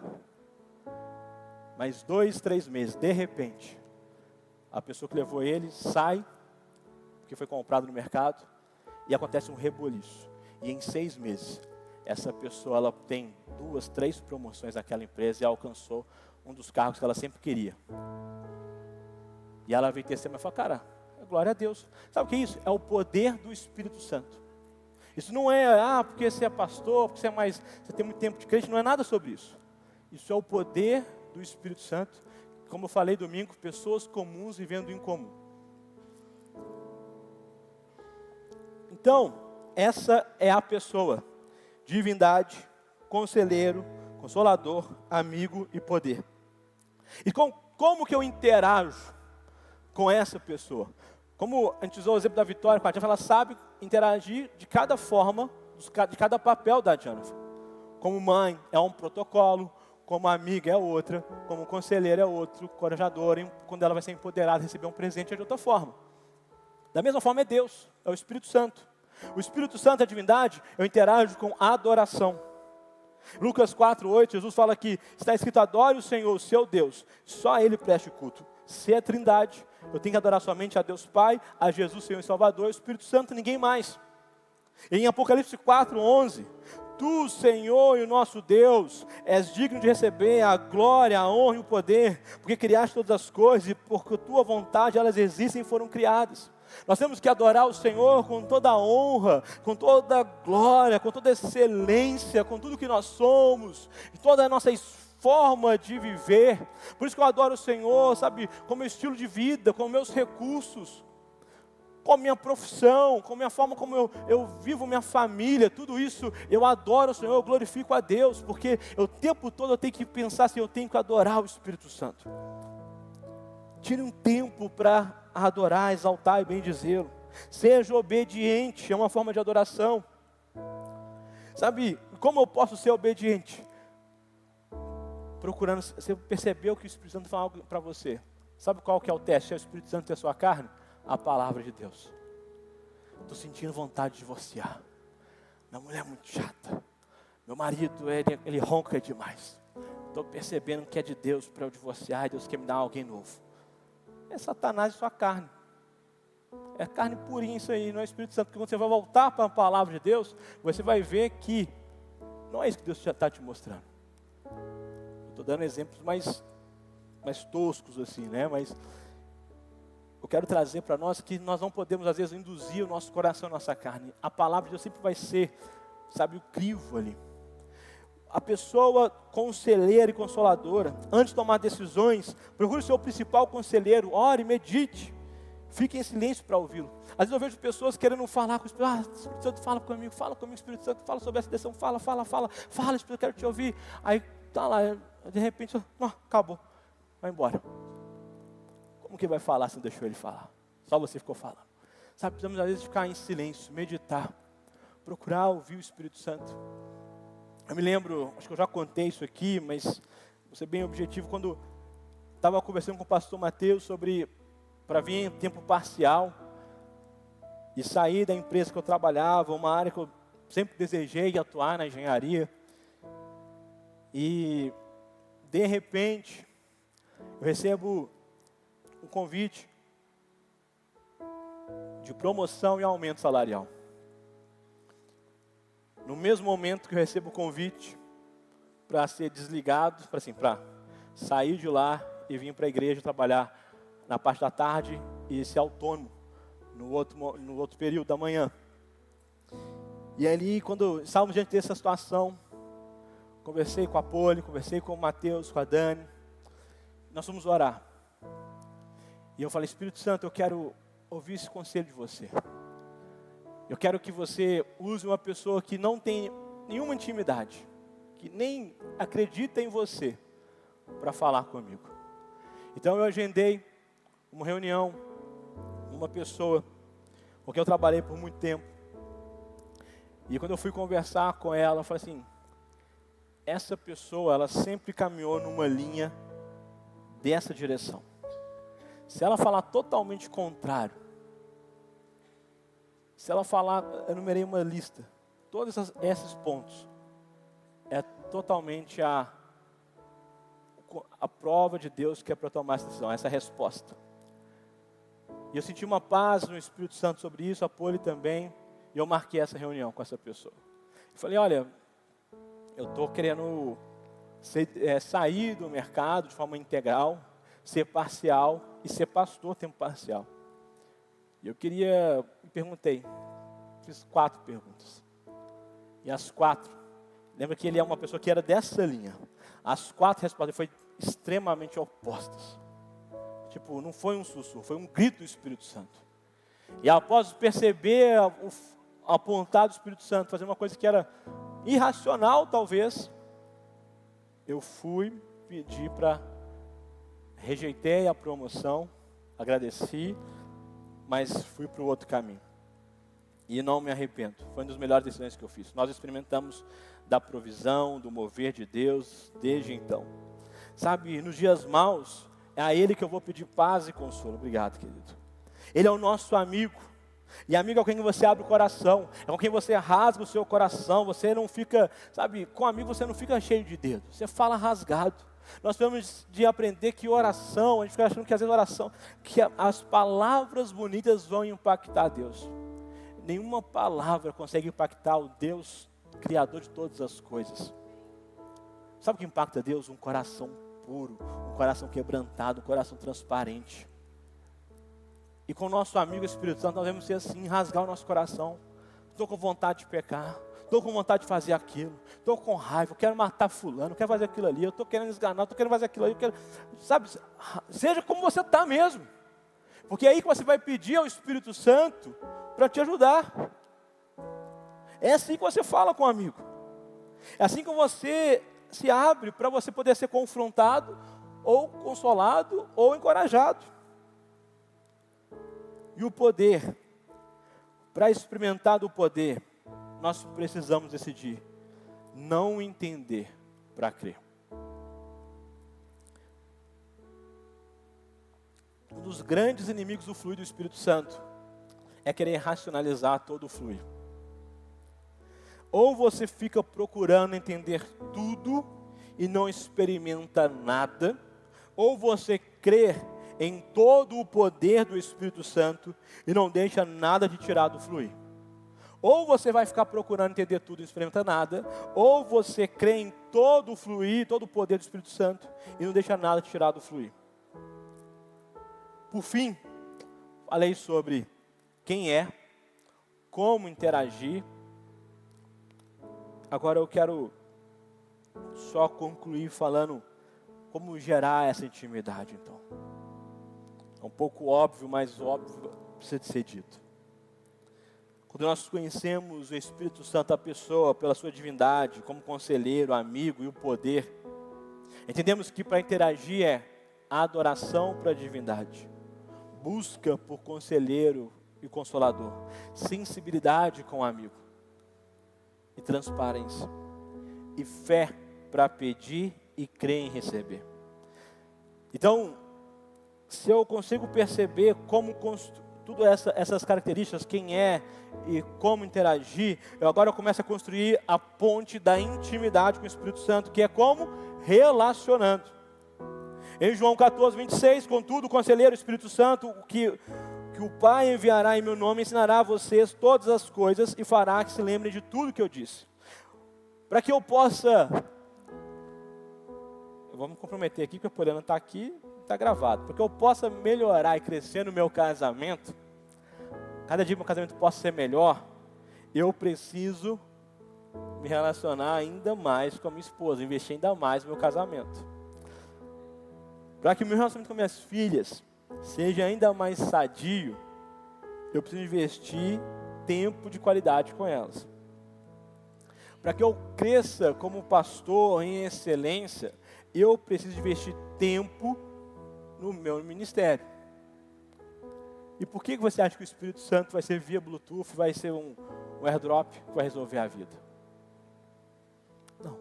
mais 2, 3 meses, de repente, a pessoa que levou ele sai, porque foi comprado no mercado, e acontece um reboliço. E em 6 meses, essa pessoa ela tem 2, 3 promoções naquela empresa e alcançou um dos cargos que ela sempre queria. E ela veio testemunhar e falou, cara, glória a Deus. Sabe o que é isso? É o poder do Espírito Santo. Isso não é, porque você é pastor, porque você tem muito tempo de crente, não é nada sobre isso. Isso é o poder do Espírito Santo. Como eu falei domingo, pessoas comuns vivendo em comum. Então, essa é a pessoa. Divindade, conselheiro, consolador, amigo e poder. E como que eu interajo com essa pessoa? Como a gente usou o exemplo da Vitória com a Diana, ela sabe interagir de cada forma, de cada papel da Diana. Como mãe é um protocolo, como amiga é outra, como conselheira é outro, encorajadora, quando ela vai ser empoderada, receber um presente é de outra forma. Da mesma forma é Deus, é o Espírito Santo. O Espírito Santo, a divindade, eu interajo com adoração. Lucas 4:8, Jesus fala que está escrito, adore o Senhor, o seu Deus, só a Ele preste culto. Se é trindade, eu tenho que adorar somente a Deus Pai, a Jesus Senhor e Salvador, o Espírito Santo, ninguém mais. Em Apocalipse 4:11, tu, Senhor e o nosso Deus, és digno de receber a glória, a honra e o poder, porque criaste todas as coisas e por tua vontade elas existem e foram criadas. Nós temos que adorar o Senhor com toda a honra, com toda a glória, com toda a excelência, com tudo que nós somos, e toda a nossa forma de viver. Por isso que eu adoro o Senhor, sabe, com o meu estilo de vida, com meus recursos, com a minha profissão, com a minha forma como eu vivo minha família, tudo isso eu adoro o Senhor, eu glorifico a Deus, porque o tempo todo eu tenho que pensar assim, eu tenho que adorar o Espírito Santo. Tire um tempo para adorar, exaltar e bendizê-lo. Seja obediente, é uma forma de adoração. Sabe, como eu posso ser obediente? Procurando, você percebeu que o Espírito Santo fala algo para você. Sabe qual que é o teste? É o Espírito Santo ter a sua carne? A palavra de Deus. Estou sentindo vontade de divorciar. Minha mulher é muito chata. Meu marido, ele ronca demais. Estou percebendo que é de Deus para eu divorciar e Deus quer me dar alguém novo. É Satanás e sua carne. É carne purinha isso aí, não é Espírito Santo. Porque quando você vai voltar para a palavra de Deus, você vai ver que Não é isso que Deus já está te mostrando. Estou dando exemplos mais toscos assim, né? Mas eu quero trazer para nós que nós não podemos, às vezes, induzir o nosso coração, a nossa carne. A palavra de Deus sempre vai ser, sabe, o crivo ali. A pessoa conselheira e consoladora, antes de tomar decisões, procure o seu principal conselheiro, ore, medite, fique em silêncio para ouvi-lo. Às vezes eu vejo pessoas querendo falar com o Espírito Santo, fala comigo, Espírito Santo, fala sobre essa decisão, fala, Espírito, eu quero te ouvir. Aí tá lá, de repente, acabou, vai embora. Como que vai falar se não deixou ele falar? Só você ficou falando. Sabe, precisamos às vezes ficar em silêncio, meditar, procurar ouvir o Espírito Santo. Eu me lembro, acho que eu já contei isso aqui, mas vou ser bem objetivo, quando estava conversando com o pastor Mateus sobre, para vir em tempo parcial, e sair da empresa que eu trabalhava, uma área que eu sempre desejei atuar na engenharia, e de repente, eu recebo um convite de promoção e aumento salarial. No mesmo momento que eu recebo o convite para ser desligado, para sair de lá e vir para a igreja trabalhar na parte da tarde e ser autônomo no outro período da manhã. E ali, quando estávamos diante dessa situação, conversei com a Poli, conversei com o Mateus, com a Dani, nós fomos orar. E eu falei, Espírito Santo, eu quero ouvir esse conselho de você. Eu quero que você use uma pessoa que não tem nenhuma intimidade, que nem acredita em você, para falar comigo. Então eu agendei uma reunião, uma pessoa com quem eu trabalhei por muito tempo. E quando eu fui conversar com ela, eu falei assim, essa pessoa, ela sempre caminhou numa linha dessa direção. Se ela falar totalmente contrário, se ela falar, eu enumerei uma lista, todos esses pontos, é totalmente a prova de Deus que é para tomar essa decisão, essa resposta. E eu senti uma paz no Espírito Santo sobre isso, a Poli também, e eu marquei essa reunião com essa pessoa. Eu falei, olha, eu estou querendo sair do mercado de forma integral, ser parcial e ser pastor tempo parcial. E eu perguntei, fiz 4 perguntas. E as 4, lembra que ele é uma pessoa que era dessa linha. As 4 respostas foram extremamente opostas. Tipo, não foi um sussurro, foi um grito do Espírito Santo. E após perceber apontar do Espírito Santo, fazer uma coisa que era irracional talvez, eu fui pedir rejeitei a promoção, agradeci, mas fui para o outro caminho. E não me arrependo. Foi uma das melhores decisões que eu fiz. Nós experimentamos da provisão, do mover de Deus desde então. Sabe, nos dias maus, é a Ele que eu vou pedir paz e consolo. Obrigado, querido. Ele é o nosso amigo. E amigo é com quem você abre o coração. É com quem você rasga o seu coração. Você não fica, sabe, com amigo você não fica cheio de dedos. Você fala rasgado. Nós temos de aprender que oração, a gente fica achando que às vezes oração, que as palavras bonitas vão impactar Deus. Nenhuma palavra consegue impactar o Deus Criador de todas as coisas. Sabe o que impacta Deus? Um coração puro, um coração quebrantado, um coração transparente. E com o nosso amigo Espírito Santo nós devemos ser assim, rasgar o nosso coração. Estou com vontade de pecar. Estou com vontade de fazer aquilo, estou com raiva, eu quero matar fulano, eu quero fazer aquilo ali, eu estou querendo esganar, eu estou querendo fazer aquilo ali, sabe, seja como você está mesmo, porque é aí que você vai pedir ao Espírito Santo para te ajudar. É assim que você fala com um amigo, é assim que você se abre para você poder ser confrontado, ou consolado, ou encorajado. E o poder, para experimentar do poder, nós precisamos decidir não entender para crer. Um dos grandes inimigos do fluir do Espírito Santo é querer racionalizar todo o fluir. Ou você fica procurando entender tudo e não experimenta nada, ou você crê em todo o poder do Espírito Santo e não deixa nada de tirar do fluir. Ou você vai ficar procurando entender tudo e não experimenta nada, ou você crê em todo o fluir, todo o poder do Espírito Santo e não deixa nada te tirar do fluir. Por fim, falei sobre quem é, como interagir. Agora eu quero só concluir falando como gerar essa intimidade, então. É um pouco óbvio, mas óbvio precisa de ser dito. Quando nós conhecemos o Espírito Santo, a pessoa, pela sua divindade, como conselheiro, amigo e o poder, entendemos que para interagir é adoração para a divindade, busca por conselheiro e consolador, sensibilidade com o amigo, e transparência, e fé para pedir e crer em receber. Então, se eu consigo perceber como todas essas características, quem é e como interagir, eu começo a construir a ponte da intimidade com o Espírito Santo, que é como? Relacionando. Em João 14, 26, contudo, o conselheiro, o Espírito Santo, que o Pai enviará em meu nome, ensinará a vocês todas as coisas e fará que se lembrem de tudo que eu disse. Para que eu possa... Vamos me comprometer aqui, porque a Poliana está aqui, está gravado. Para que eu possa melhorar e crescer no meu casamento, cada dia que meu casamento possa ser melhor, eu preciso me relacionar ainda mais com a minha esposa, investir ainda mais no meu casamento. Para que o meu relacionamento com minhas filhas seja ainda mais sadio, eu preciso investir tempo de qualidade com elas. Para que eu cresça como pastor em excelência, eu preciso investir tempo no meu ministério. E por que você acha que o Espírito Santo vai ser via Bluetooth, vai ser um airdrop que vai resolver a vida? Não.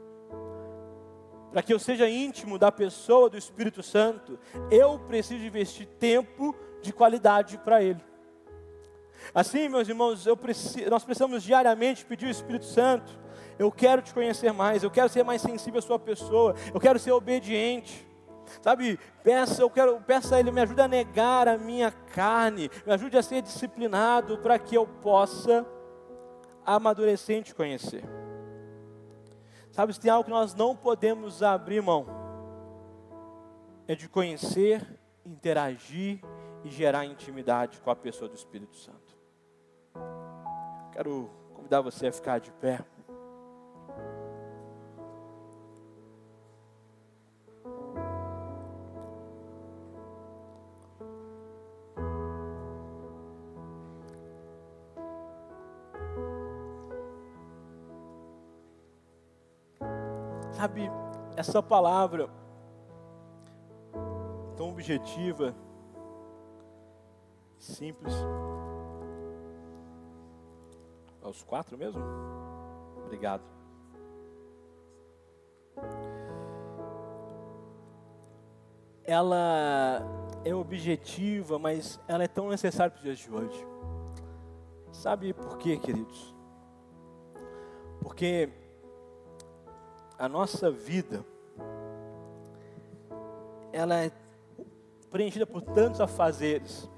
Para que eu seja íntimo da pessoa do Espírito Santo, eu preciso investir tempo de qualidade para Ele. Assim, meus irmãos, nós precisamos diariamente pedir ao Espírito Santo: eu quero te conhecer mais, eu quero ser mais sensível à sua pessoa, eu quero ser obediente. Sabe, peça a Ele, me ajude a negar a minha carne, me ajude a ser disciplinado para que eu possa amadurecer em te conhecer. Sabe, se tem algo que nós não podemos abrir mão, é de conhecer, interagir e gerar intimidade com a pessoa do Espírito Santo. Quero convidar você a ficar de pé. Sabe, essa palavra tão objetiva, simples. Aos 4 mesmo? Obrigado. Ela é objetiva, mas ela é tão necessária para os dias de hoje. Sabe por quê, queridos? Porque a nossa vida, ela é preenchida por tantos afazeres,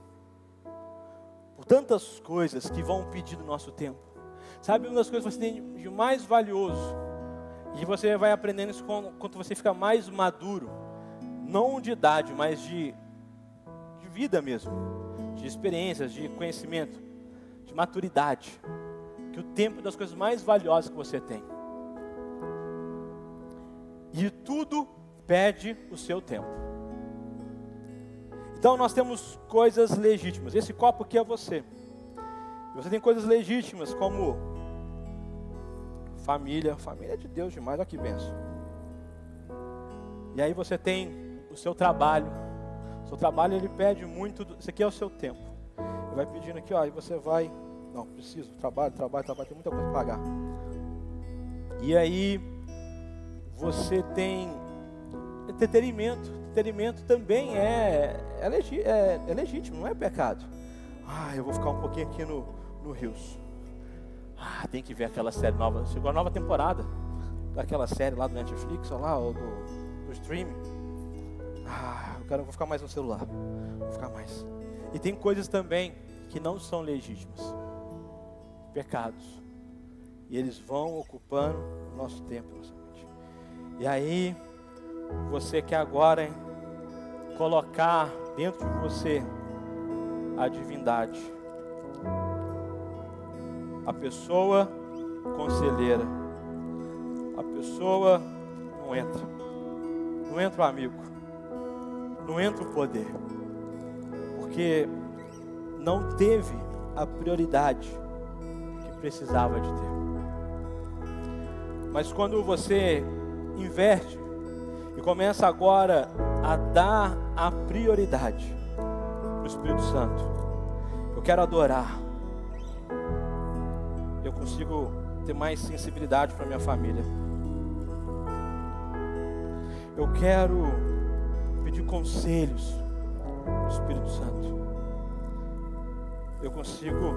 por tantas coisas que vão pedir do nosso tempo. Sabe, uma das coisas que você tem de mais valioso, e você vai aprendendo isso quando você fica mais maduro, não de idade, mas de vida mesmo, de experiências, de conhecimento, de maturidade, que o tempo é das coisas mais valiosas que você tem. E tudo pede o seu tempo. Então nós temos coisas legítimas. Esse copo aqui é você. Você tem coisas legítimas como família. Família é de Deus demais, olha que bênção. E aí você tem o seu trabalho. O seu trabalho, ele pede muito. Isso aqui é o seu tempo. Ele vai pedindo aqui, ó, e você vai... Não, preciso, trabalho, tem muita coisa para pagar. E aí você tem entretenimento. Entretenimento também é legítimo, não é pecado. Eu vou ficar um pouquinho aqui no Rios. Tem que ver aquela série nova. Chegou a nova temporada daquela série lá do Netflix, ou do streaming. Eu vou ficar mais no celular. Vou ficar mais. E tem coisas também que não são legítimas. pecados. E eles vão ocupando o nosso tempo, nossa mente. E aí, você quer agora colocar dentro de você a divindade. A pessoa conselheira. A pessoa não entra. Não entra o amigo. Não entra o poder. Porque não teve a prioridade que precisava de ter. Mas quando você inverte e começa agora a dar a prioridade para o Espírito Santo, eu quero adorar, eu consigo ter mais sensibilidade para minha família, eu quero pedir conselhos do Espírito Santo, eu consigo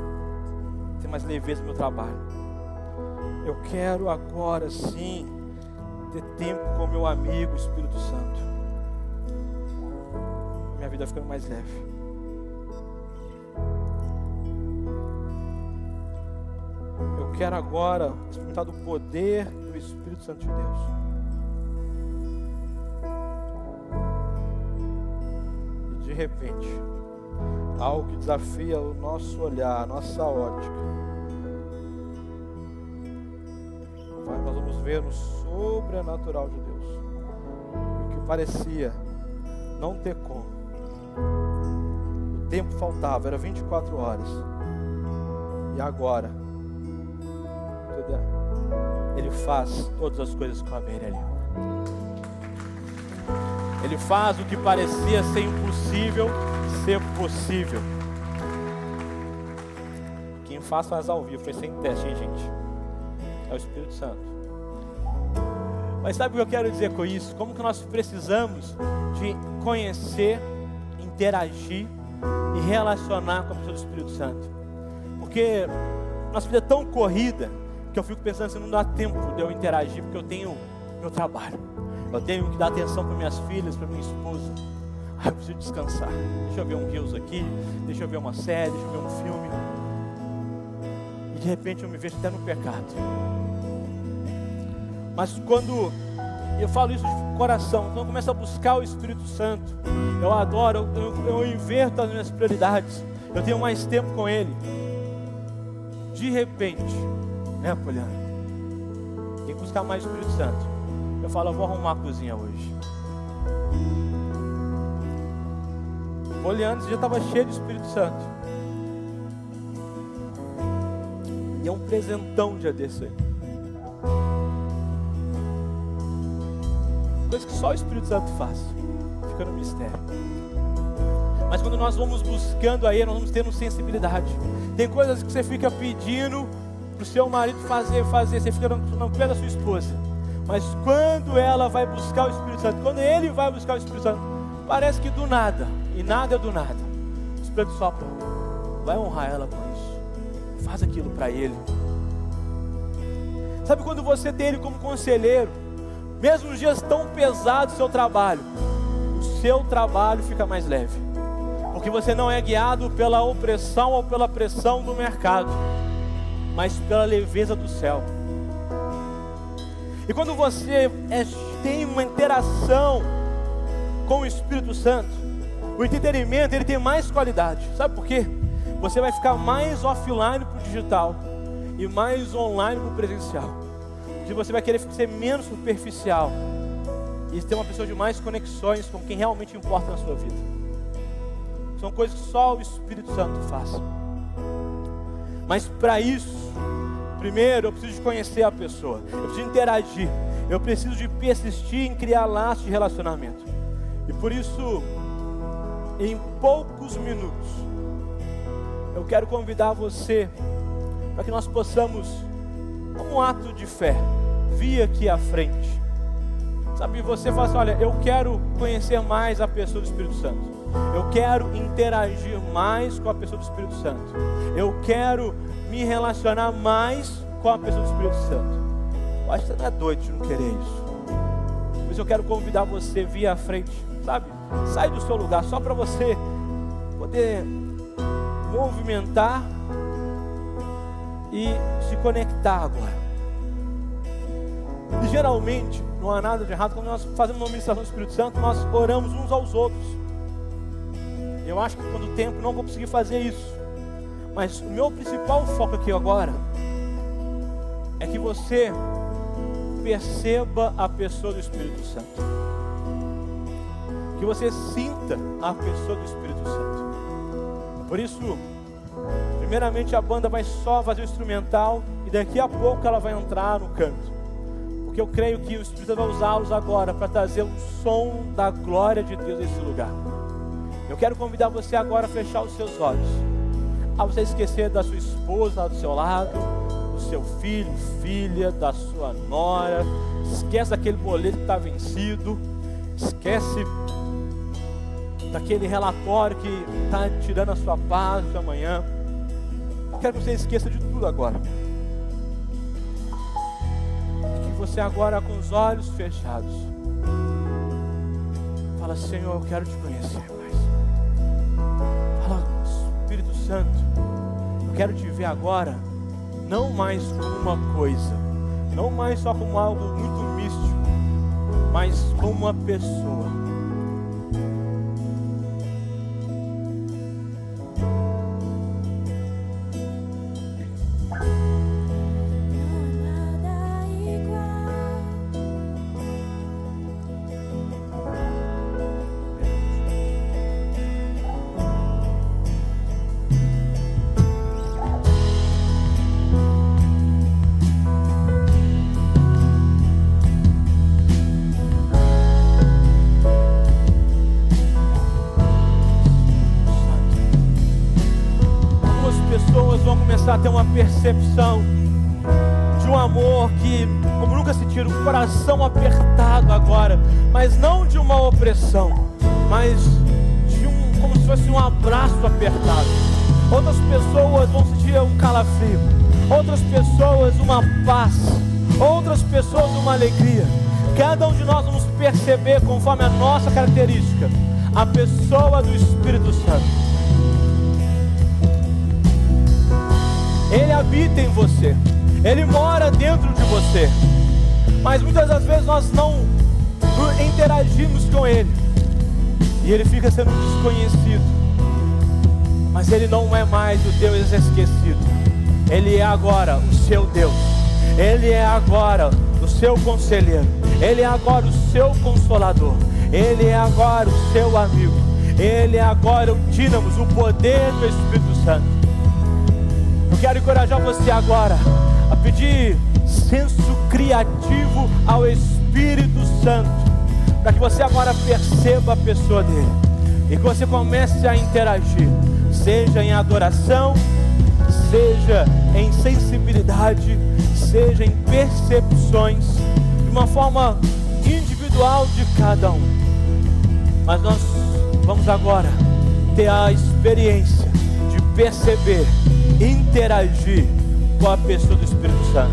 ter mais leveza no meu trabalho, eu quero agora sim ter tempo com meu amigo Espírito Santo. Minha vida ficando mais leve. Eu quero agora experimentar do poder do Espírito Santo de Deus. E de repente, algo que desafia o nosso olhar, a nossa ótica, nós vamos ver no sobrenatural de Deus. E o que parecia não ter como, o tempo faltava, era 24 horas. E agora, Ele faz todas as coisas com a beira ali. Ele faz o que parecia ser impossível, ser possível. Quem faz ao vivo, foi sem teste, hein, gente? É o Espírito Santo. Mas sabe o que eu quero dizer com isso? Como que nós precisamos de conhecer, interagir e relacionar com a pessoa do Espírito Santo? Porque nossa vida é tão corrida que eu fico pensando se não dá tempo de eu interagir, porque eu tenho meu trabalho. Eu tenho que dar atenção para minhas filhas, para minha esposa. Eu preciso descansar. Deixa eu ver um Reels aqui, deixa eu ver uma série, deixa eu ver um filme. E de repente eu me vejo até no pecado. Mas quando eu falo isso de coração, quando eu começo a buscar o Espírito Santo, eu adoro, eu inverto as minhas prioridades, eu tenho mais tempo com Ele. De repente, né, Poliana? Tem que buscar mais o Espírito Santo. Eu falo, eu vou arrumar a cozinha hoje. Poliana já estava cheio do Espírito Santo. E é um presentão dia desse aí. Coisa que só o Espírito Santo faz. Fica no mistério. Mas quando nós vamos buscando aí, nós vamos tendo sensibilidade. Tem coisas que você fica pedindo para o seu marido fazer. Você fica no pé da sua esposa. Mas quando ela vai buscar o Espírito Santo, quando ele vai buscar o Espírito Santo, parece que do nada, e nada é do nada, o Espírito sopra. Vai honrar ela com isso. Faz aquilo para ele. Sabe quando você tem ele como conselheiro? Mesmo nos dias tão pesados do seu trabalho, o seu trabalho fica mais leve. Porque você não é guiado pela opressão ou pela pressão do mercado, mas pela leveza do céu. E quando você tem uma interação com o Espírito Santo, o entretenimento ele tem mais qualidade. Sabe por quê? Você vai ficar mais offline para o digital e mais online para o presencial. Porque você vai querer ser menos superficial e ter uma pessoa de mais conexões com quem realmente importa na sua vida. São coisas que só o Espírito Santo faz. Mas para isso, primeiro eu preciso de conhecer a pessoa, eu preciso interagir, eu preciso de persistir em criar laços de relacionamento. E por isso, em poucos minutos, eu quero convidar você para que nós possamos, como um ato de fé, vir aqui à frente. Sabe, você fala assim, olha, eu quero conhecer mais a pessoa do Espírito Santo. Eu quero interagir mais com a pessoa do Espírito Santo. Eu quero me relacionar mais com a pessoa do Espírito Santo. Eu acho que você não é doido de não querer isso. Por isso eu quero convidar você a vir à frente, sabe? Sai do seu lugar, só para você poder movimentar e se conectar agora. E geralmente, não há nada de errado, quando nós fazemos uma ministração do Espírito Santo, nós oramos uns aos outros. Eu acho que quando o tempo não vou conseguir fazer isso. Mas o meu principal foco aqui agora é que você perceba a pessoa do Espírito Santo. Que você sinta a pessoa do Espírito Santo. Por isso, primeiramente a banda vai só fazer o instrumental e daqui a pouco ela vai entrar no canto. Porque eu creio que o Espírito vai usá-los agora para trazer o som da glória de Deus nesse lugar. Eu quero convidar você agora a fechar os seus olhos. A você esquecer da sua esposa lá do seu lado, do seu filho, filha, da sua nora. Esquece daquele boleto que está vencido. Esquece daquele relatório que está tirando a sua paz de amanhã. Eu quero que você esqueça de tudo agora. E que você agora, com os olhos fechados, fala: Senhor, eu quero te conhecer mais. Fala: Espírito Santo, eu quero te ver agora, não mais como uma coisa, não mais só como algo muito místico, mas como uma pessoa. A ter uma percepção de um amor que, como nunca sentiram, um coração apertado agora, mas não de uma opressão, mas de como se fosse um abraço apertado. Outras pessoas vão sentir um calafrio, outras pessoas uma paz, outras pessoas uma alegria. Cada um de nós vamos perceber, conforme a nossa característica, a pessoa do Espírito Santo. Ele habita em você, Ele mora dentro de você, mas muitas das vezes nós não interagimos com Ele, e Ele fica sendo desconhecido. Mas Ele não é mais o Deus esquecido, Ele é agora o seu Deus, Ele é agora o seu conselheiro, Ele é agora o seu consolador, Ele é agora o seu amigo, Ele é agora o dínamo, o poder do Espírito Santo. Eu quero encorajar você agora a pedir senso criativo ao Espírito Santo, para que você agora perceba a pessoa dele e que você comece a interagir, seja em adoração, seja em sensibilidade, seja em percepções, de uma forma individual de cada um. Mas nós vamos agora ter a experiência de perceber, interagir com a pessoa do Espírito Santo.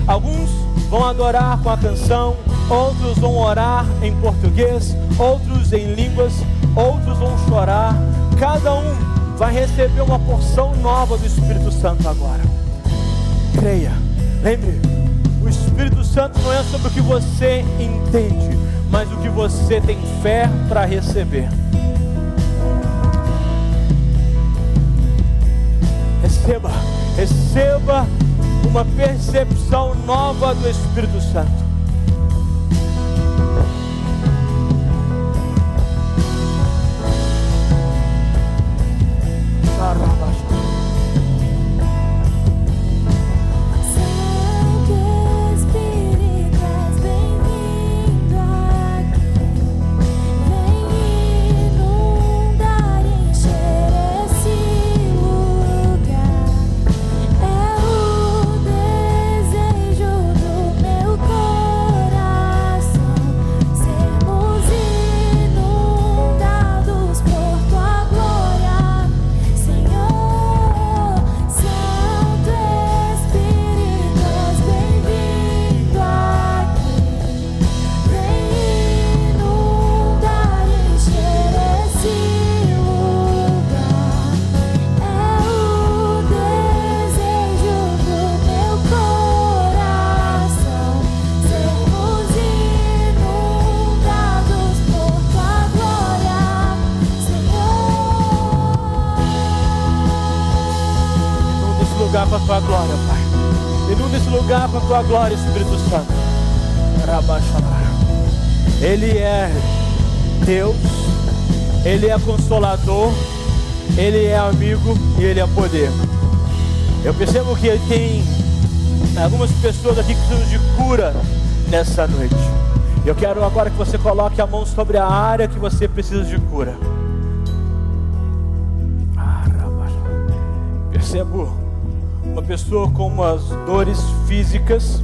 Alguns vão adorar com a canção, outros vão orar em português, outros em línguas, outros vão chorar. Cada um vai receber uma porção nova do Espírito Santo agora. Creia, lembre, o Espírito Santo não é sobre o que você entende, mas o que você tem fé para receber. Receba uma percepção nova do Espírito Santo. Senhor. lugar com a tua glória, Pai. Inunda esse lugar com a tua glória, Espírito Santo. Ele é Deus, Ele é consolador, Ele é amigo e Ele é poder. Eu percebo que tem algumas pessoas aqui que precisam de cura nessa noite. Eu quero agora que você coloque a mão sobre a área que você precisa de cura. Percebo uma pessoa com umas dores físicas.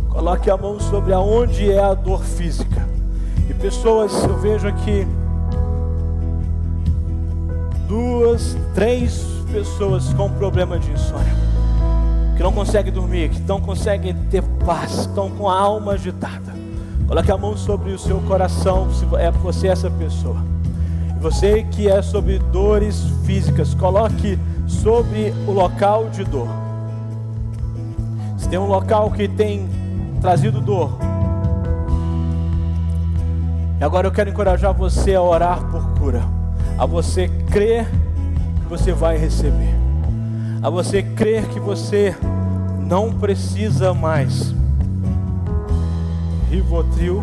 Coloque a mão sobre aonde é a dor física. E pessoas, eu vejo aqui 2, 3 pessoas com problema de insônia, que não conseguem dormir, que não conseguem ter paz, estão com a alma agitada. Coloque a mão sobre o seu coração, se é você essa pessoa. E você que é sobre dores físicas, coloque sobre o local de dor. Se tem um local que tem trazido dor, e agora eu quero encorajar você a orar por cura, a você crer que você vai receber, a você crer que você não precisa mais. Rivotril,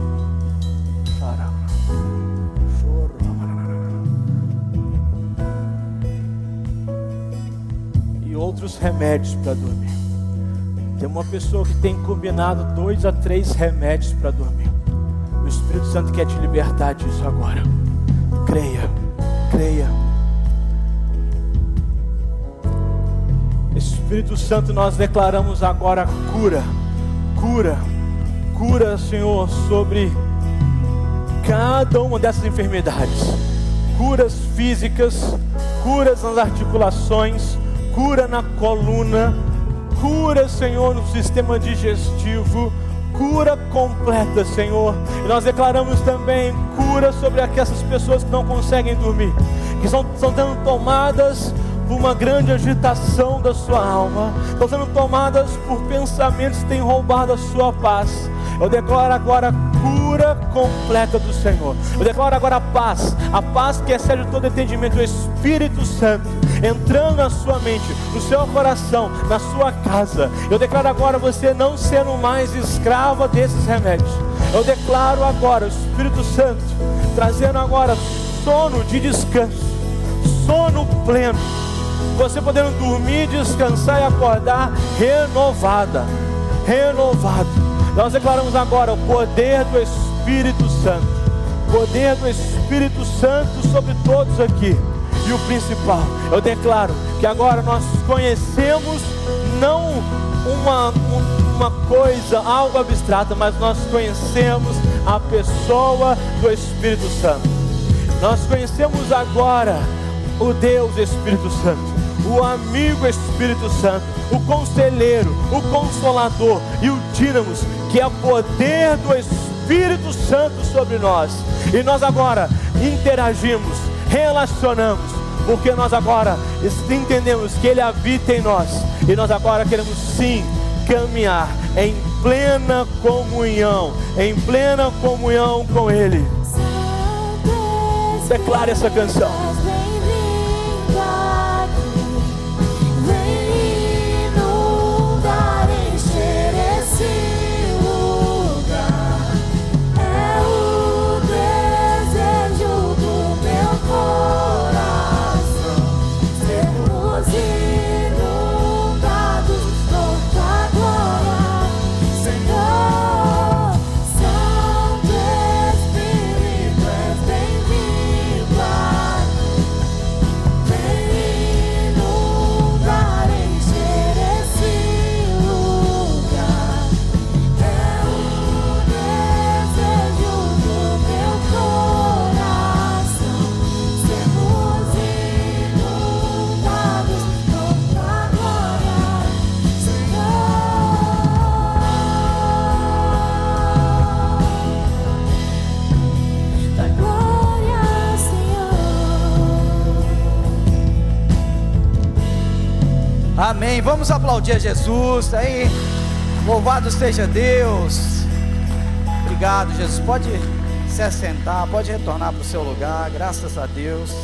e outros remédios para dormir. Tem uma pessoa que tem combinado 2 a 3 remédios para dormir. O Espírito Santo quer te libertar disso agora. Creia, creia. Espírito Santo, nós declaramos agora cura, cura, cura, Senhor, sobre cada uma dessas enfermidades. Curas físicas, curas nas articulações, cura na coluna, cura, Senhor, no sistema digestivo, cura completa, Senhor. E nós declaramos também cura sobre essas pessoas que não conseguem dormir, que estão sendo tomadas por uma grande agitação da sua alma, estão sendo tomadas por pensamentos que têm roubado a sua paz. Eu declaro agora cura completa do Senhor. Eu declaro agora a paz que excede todo entendimento, o Espírito Santo entrando na sua mente, no seu coração, na sua casa. Eu declaro agora você não sendo mais escrava desses remédios. Eu declaro agora o Espírito Santo trazendo agora sono de descanso, sono pleno, você podendo dormir, descansar e acordar renovada, renovado. Nós declaramos agora o poder do Espírito Santo, poder do Espírito Santo sobre todos aqui. E o principal, eu declaro que agora nós conhecemos não uma coisa, algo abstrata, mas nós conhecemos a pessoa do Espírito Santo. Nós conhecemos agora o Deus Espírito Santo, o amigo Espírito Santo, o conselheiro, o consolador e o dínamos, que é o poder do Espírito Santo sobre nós. E nós agora interagimos, relacionamos, porque nós agora entendemos que Ele habita em nós. E nós agora queremos sim caminhar em plena comunhão com Ele. Declare essa canção. Amém, vamos aplaudir a Jesus aí, louvado seja Deus. Obrigado, Jesus, pode se assentar, pode retornar para o seu lugar, graças a Deus.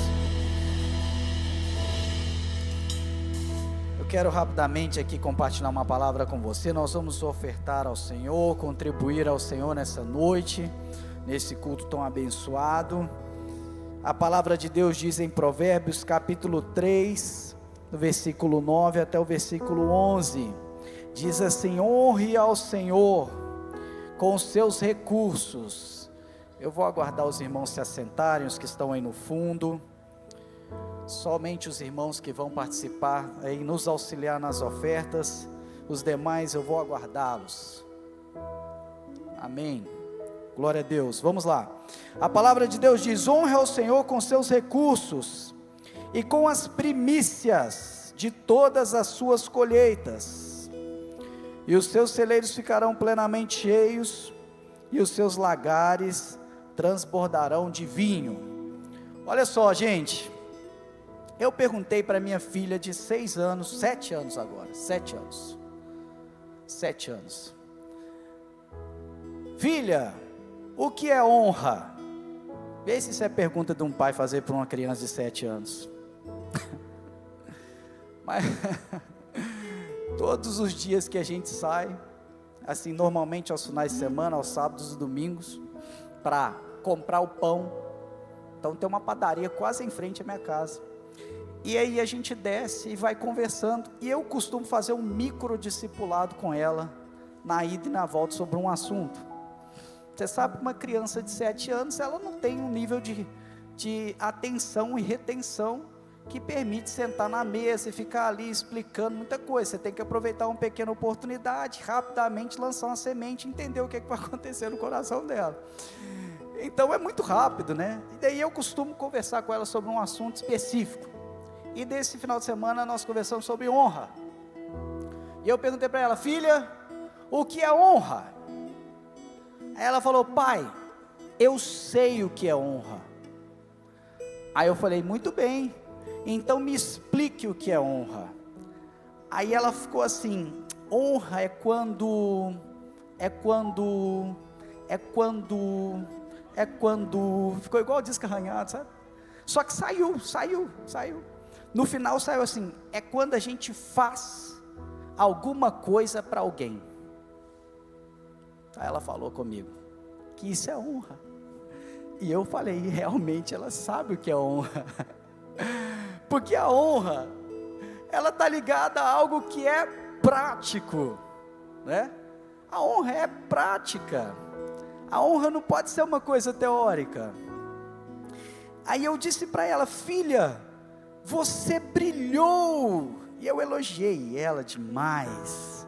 Eu Eu quero rapidamente aqui compartilhar uma palavra com você. Nós vamos ofertar ao Senhor, contribuir ao Senhor nessa noite, nesse culto tão abençoado. A palavra de Deus diz em Provérbios capítulo 3, do versículo 9 até o versículo 11, diz assim: honre ao Senhor com os seus recursos. Eu vou aguardar os irmãos se assentarem, os que estão aí no fundo. Somente os irmãos que vão participar aí, nos auxiliar nas ofertas. Os demais eu vou aguardá-los. Amém. Glória a Deus. Vamos lá. A palavra de Deus diz: honre ao Senhor com seus recursos e com as primícias de todas as suas colheitas, e os seus celeiros ficarão plenamente cheios, e os seus lagares transbordarão de vinho. Olha só, gente, eu perguntei para minha filha de 7 anos agora, 7 anos, filha, o que é honra? Vê se isso é pergunta de um pai fazer para uma criança de 7 anos. Mas todos os dias que a gente sai, assim, normalmente aos finais de semana, aos sábados e domingos, para comprar o pão. Então tem uma padaria quase em frente à minha casa. E aí a gente desce e vai conversando. E eu costumo fazer um micro discipulado com ela, na ida e na volta, sobre um assunto. Você sabe que uma criança de 7 anos, ela não tem um nível de atenção e retenção que permite sentar na mesa e ficar ali explicando muita coisa. Você tem que aproveitar uma pequena oportunidade, rapidamente lançar uma semente e entender o que vai acontecer no coração dela. Então é muito rápido, né? E daí eu costumo conversar com ela sobre um assunto específico. E desse final de semana nós conversamos sobre honra. E eu perguntei para ela: filha, o que é honra? Aí ela falou: pai, eu sei o que é honra. Aí eu falei: muito bem, então me explique o que é honra. Aí ela ficou assim: honra é quando, ficou igual o disco arranhado, sabe? Só que saiu. No final saiu assim: é quando a gente faz alguma coisa para alguém. Aí ela falou comigo que isso é honra. E eu falei: realmente ela sabe o que é honra. Porque a honra, ela está ligada a algo que é prático, né? A honra é prática. A honra não pode ser uma coisa teórica. Aí eu disse para ela: filha, você brilhou. E eu elogiei ela demais,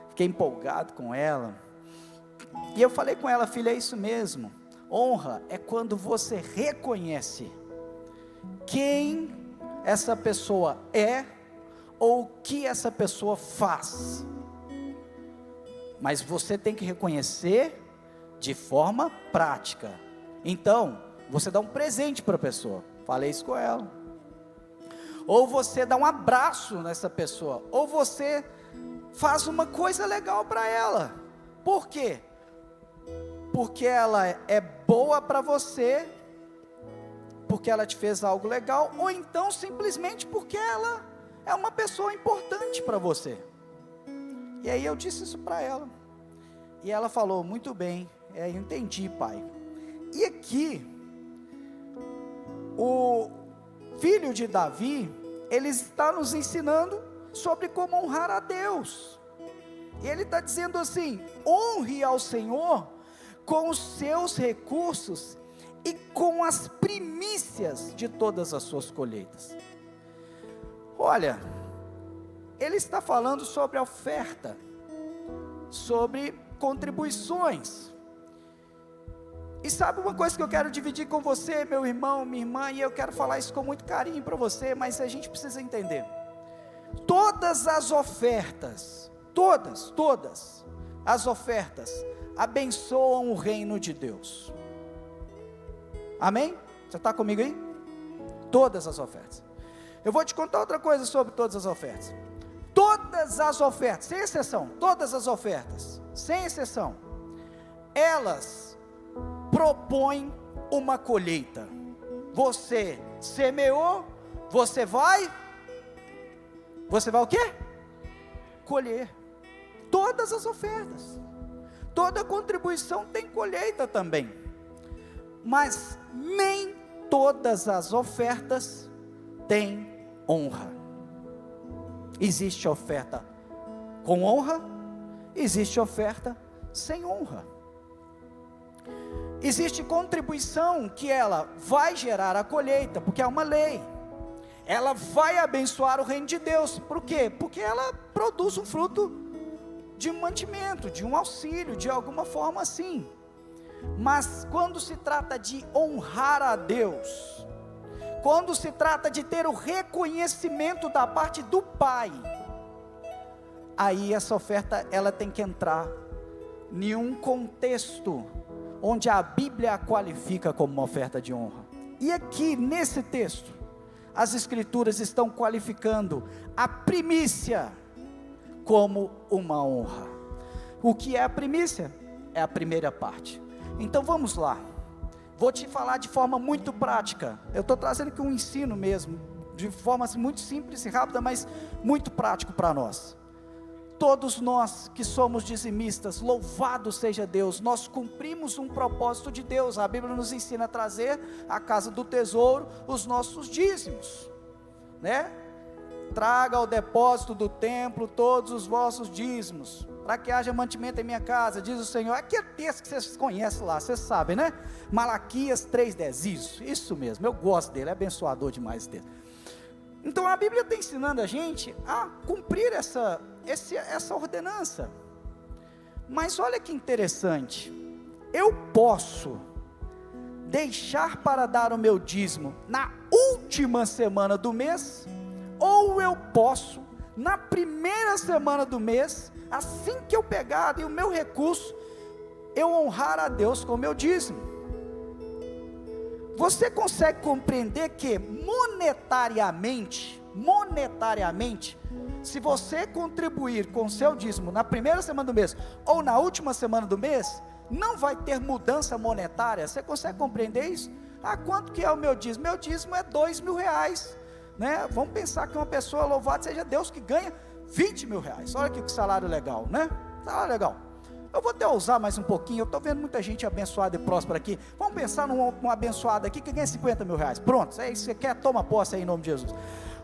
fiquei empolgado com ela. E eu falei com ela: filha, é isso mesmo. Honra é quando você reconhece quem essa pessoa é, ou o que essa pessoa faz. Mas você tem que reconhecer de forma prática. Então, você dá um presente para a pessoa. Falei isso com ela. Ou você dá um abraço nessa pessoa. Ou você faz uma coisa legal para ela. Por quê? Porque ela é boa para você, porque ela te fez algo legal, ou então simplesmente porque ela é uma pessoa importante para você. E aí eu disse isso para ela, e ela falou: muito bem, eu entendi, pai. E aqui, o filho de Davi, ele está nos ensinando sobre como honrar a Deus. E ele está dizendo assim: honre ao Senhor com os seus recursos e com as primícias de todas as suas colheitas. Olha, ele está falando sobre oferta, sobre contribuições. E sabe uma coisa que eu quero dividir com você, meu irmão, minha irmã, e eu quero falar isso com muito carinho para você, mas a gente precisa entender. Todas as ofertas, todas as ofertas abençoam o reino de Deus. Amém? Você está comigo aí? Todas as ofertas. Eu vou te contar outra coisa sobre todas as ofertas. Todas as ofertas, sem exceção, todas as ofertas, sem exceção, elas propõem uma colheita. Você semeou, você vai o quê? colher. Todas as ofertas, toda contribuição tem colheita também. Mas nem todas as ofertas têm honra. Existe oferta com honra, existe oferta sem honra. Existe contribuição que ela vai gerar a colheita, porque é uma lei. Ela vai abençoar o reino de Deus. Por quê? Porque ela produz um fruto de um mantimento, de um auxílio, de alguma forma assim. Mas quando se trata de honrar a Deus, quando se trata de ter o reconhecimento da parte do Pai, aí essa oferta ela tem que entrar em um contexto onde a Bíblia a qualifica como uma oferta de honra. E aqui nesse texto, as Escrituras estão qualificando a primícia como uma honra. O que é a primícia? É a primeira parte. Então vamos lá, vou te falar de forma muito prática. Eu estou trazendo aqui um ensino mesmo, de forma assim, muito simples e rápida, mas muito prático para nós. Todos nós que somos dizimistas, louvado seja Deus, nós cumprimos um propósito de Deus. A Bíblia nos ensina a trazer à casa do tesouro os nossos dízimos, né? Traga ao depósito do templo todos os vossos dízimos, para que haja mantimento em minha casa, diz o Senhor. Aquele texto que vocês conhecem lá, vocês sabem, né? Malaquias 3:10, isso mesmo, eu gosto dele, é abençoador demais dele. Então a Bíblia está ensinando a gente a cumprir essa ordenança. Mas olha que interessante, eu posso deixar para dar o meu dízimo na última semana do mês, ou eu posso, na primeira semana do mês, assim que eu pegar o meu recurso, eu honrar a Deus com o meu dízimo. Você consegue compreender que monetariamente, se você contribuir com o seu dízimo na primeira semana do mês, ou na última semana do mês, não vai ter mudança monetária? Você consegue compreender isso? Ah, quanto que é o meu dízimo? Meu dízimo é R$2.000, né? Vamos pensar que uma pessoa, louvado seja Deus, que ganha R$20.000, olha que salário legal, né? Salário legal. Eu vou até usar mais um pouquinho, eu estou vendo muita gente abençoada e próspera aqui. Vamos pensar num abençoado aqui que ganha R$50.000, pronto, aí você quer, toma posse aí em nome de Jesus.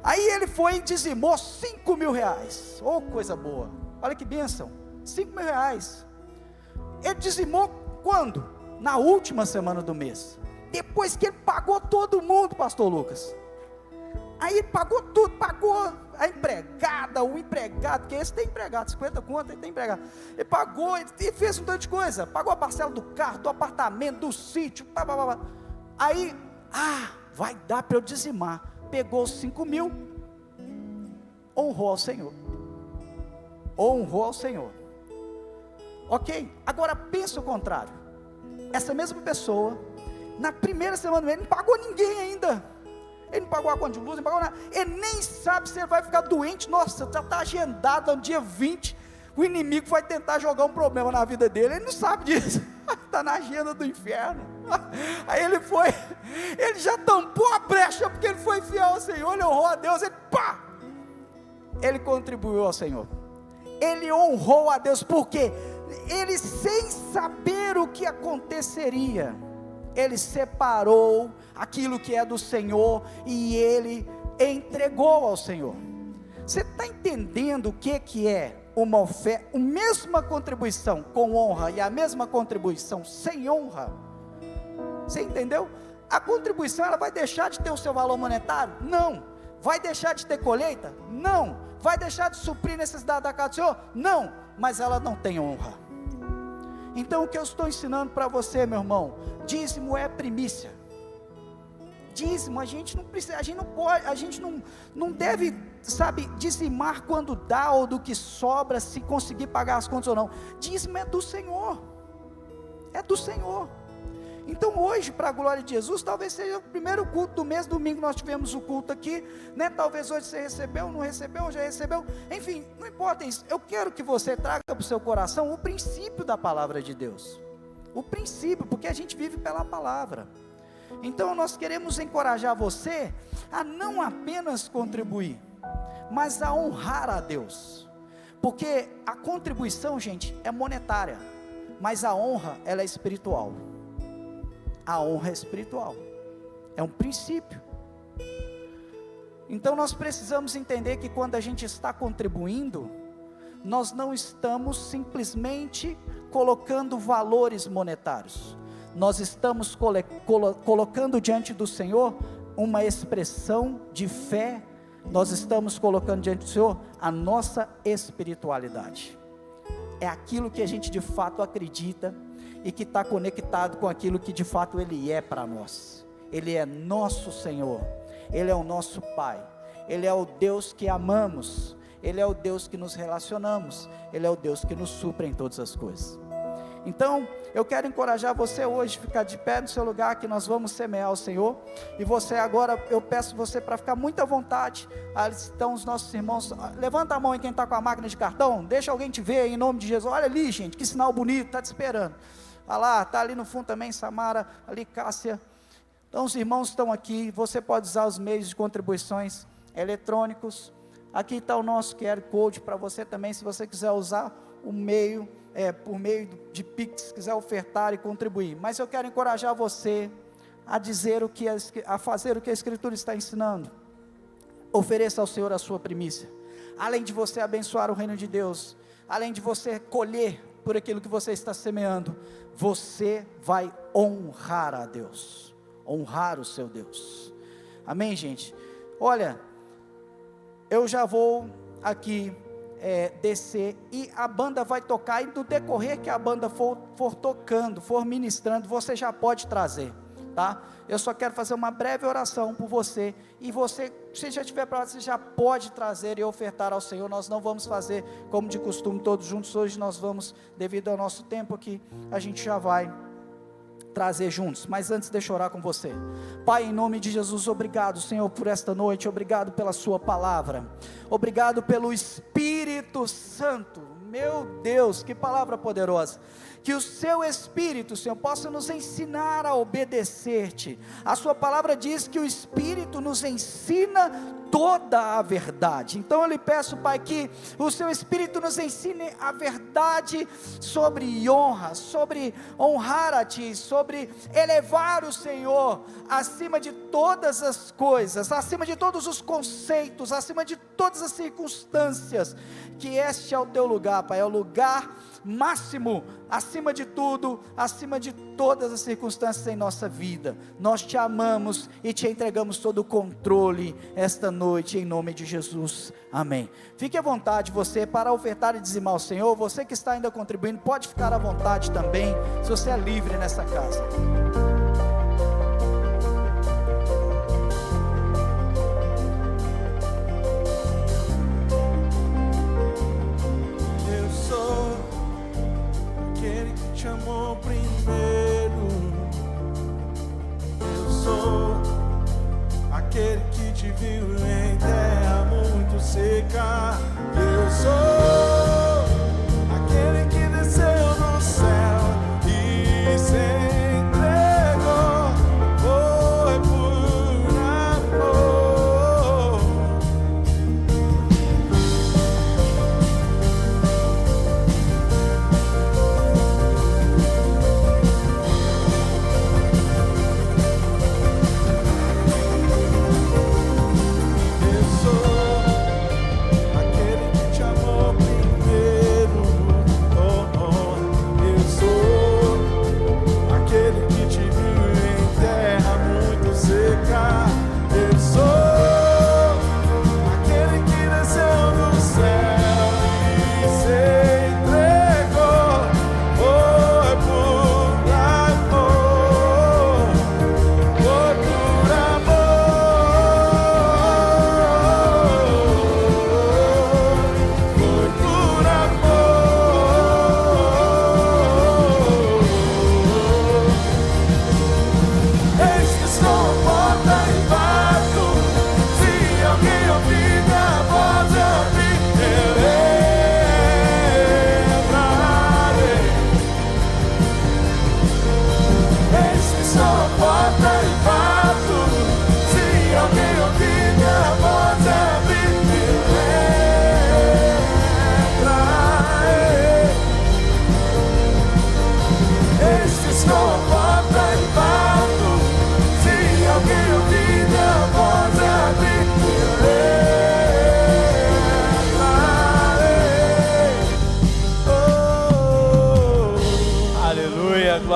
Aí ele foi e dizimou R$5.000, oh coisa boa, olha que bênção, R$5.000, ele dizimou quando? Na última semana do mês, depois que ele pagou todo mundo, pastor Lucas. Aí ele pagou tudo, pagou a empregada, o empregado, que esse tem empregado, 50 contas, ele tem empregado. Ele pagou, ele fez um tanto de coisa, pagou a parcela do carro, do apartamento, do sítio, aí, vai dar para eu dizimar. Pegou os 5.000, honrou ao Senhor. Honrou ao Senhor. Ok? Agora pensa o contrário. Essa mesma pessoa, na primeira semana do mês, não pagou ninguém ainda. Ele não pagou a conta de luz, não pagou nada. Ele nem sabe se ele vai ficar doente. Nossa, já está agendado no dia 20. O inimigo vai tentar jogar um problema na vida dele. Ele não sabe disso. Está na agenda do inferno. Aí ele já tampou a brecha, porque ele foi fiel ao Senhor, ele honrou a Deus, ele contribuiu ao Senhor. Ele honrou a Deus, porque ele, sem saber o que aconteceria, ele separou aquilo que é do Senhor e ele entregou ao Senhor. Você está entendendo o que é uma oferta, a mesma contribuição com honra e a mesma contribuição sem honra? Você entendeu? A contribuição, ela vai deixar de ter o seu valor monetário? Não. Vai deixar de ter colheita? Não. Vai deixar de suprir necessidade da casa do Senhor? Não. Mas ela não tem honra. Então o que eu estou ensinando para você, meu irmão, dízimo é primícia. Dízimo, a gente não precisa, a gente não pode, a gente não deve, dizimar quando dá ou do que sobra, se conseguir pagar as contas ou não. Dízimo é do Senhor. É do Senhor. Então hoje, para a glória de Jesus, talvez seja o primeiro culto do mês. Domingo nós tivemos o culto aqui, né? Talvez hoje você recebeu, não recebeu, já recebeu, enfim, não importa isso. Eu quero que você traga para o seu coração o princípio da palavra de Deus. O princípio, porque a gente vive pela palavra. Então nós queremos encorajar você a não apenas contribuir, mas a honrar a Deus. Porque a contribuição, gente, é monetária, mas a honra, ela é espiritual. A honra é espiritual, é um princípio. Então nós precisamos entender que quando a gente está contribuindo, nós não estamos simplesmente colocando valores monetários, nós estamos colocando diante do Senhor uma expressão de fé, nós estamos colocando diante do Senhor a nossa espiritualidade, é aquilo que a gente de fato acredita, e que está conectado com aquilo que de fato Ele é para nós. Ele é nosso Senhor, Ele é o nosso Pai, Ele é o Deus que amamos, Ele é o Deus que nos relacionamos, Ele é o Deus que nos supre em todas as coisas. Então, eu quero encorajar você hoje, ficar de pé no seu lugar, que nós vamos semear o Senhor, e você agora, eu peço você para ficar muito à vontade. Ali estão os nossos irmãos, levanta a mão em quem está com a máquina de cartão, deixa alguém te ver, em nome de Jesus. Olha ali, gente, que sinal bonito, está te esperando. Olha lá, está ali no fundo também Samara, ali Cássia. Então os irmãos estão aqui, você pode usar os meios de contribuições eletrônicos. Aqui está o nosso QR Code para você também, se você quiser usar o meio, por meio de Pix, quiser ofertar e contribuir. Mas eu quero encorajar você a dizer a fazer o que a Escritura está ensinando. Ofereça ao Senhor a sua primícia. Além de você abençoar o reino de Deus, além de você colher por aquilo que você está semeando, você vai honrar a Deus, honrar o seu Deus. Amém, gente? Olha, eu já vou aqui descer, e a banda vai tocar, e no decorrer que a banda for tocando, for ministrando, você já pode trazer, tá? Eu só quero fazer uma breve oração por você, e você, se já estiver para lá, você já pode trazer e ofertar ao Senhor. Nós não vamos fazer como de costume todos juntos, hoje nós vamos, devido ao nosso tempo aqui, a gente já vai trazer juntos, mas antes deixa eu orar com você. Pai, em nome de Jesus, obrigado, Senhor, por esta noite, obrigado pela sua palavra, obrigado pelo Espírito Santo, meu Deus, que palavra poderosa, que o seu Espírito, Senhor, possa nos ensinar a obedecer-te. A sua palavra diz que o Espírito nos ensina toda a verdade. Então eu lhe peço, Pai, que o seu Espírito nos ensine a verdade sobre honra, sobre honrar a ti, sobre elevar o Senhor acima de todas as coisas, acima de todos os conceitos, acima de todas as circunstâncias, que este é o teu lugar, Pai, é o lugar máximo, acima de tudo, acima de todas as circunstâncias em nossa vida. Nós te amamos e te entregamos todo o controle esta noite, em nome de Jesus, amém. Fique à vontade você para ofertar e dizimar ao Senhor. Você que está ainda contribuindo, pode ficar à vontade também, se você é livre nessa casa. Te amou primeiro. Eu sou aquele que te viu em terra muito seca. Eu sou aquele que desceu do céu e se entregou.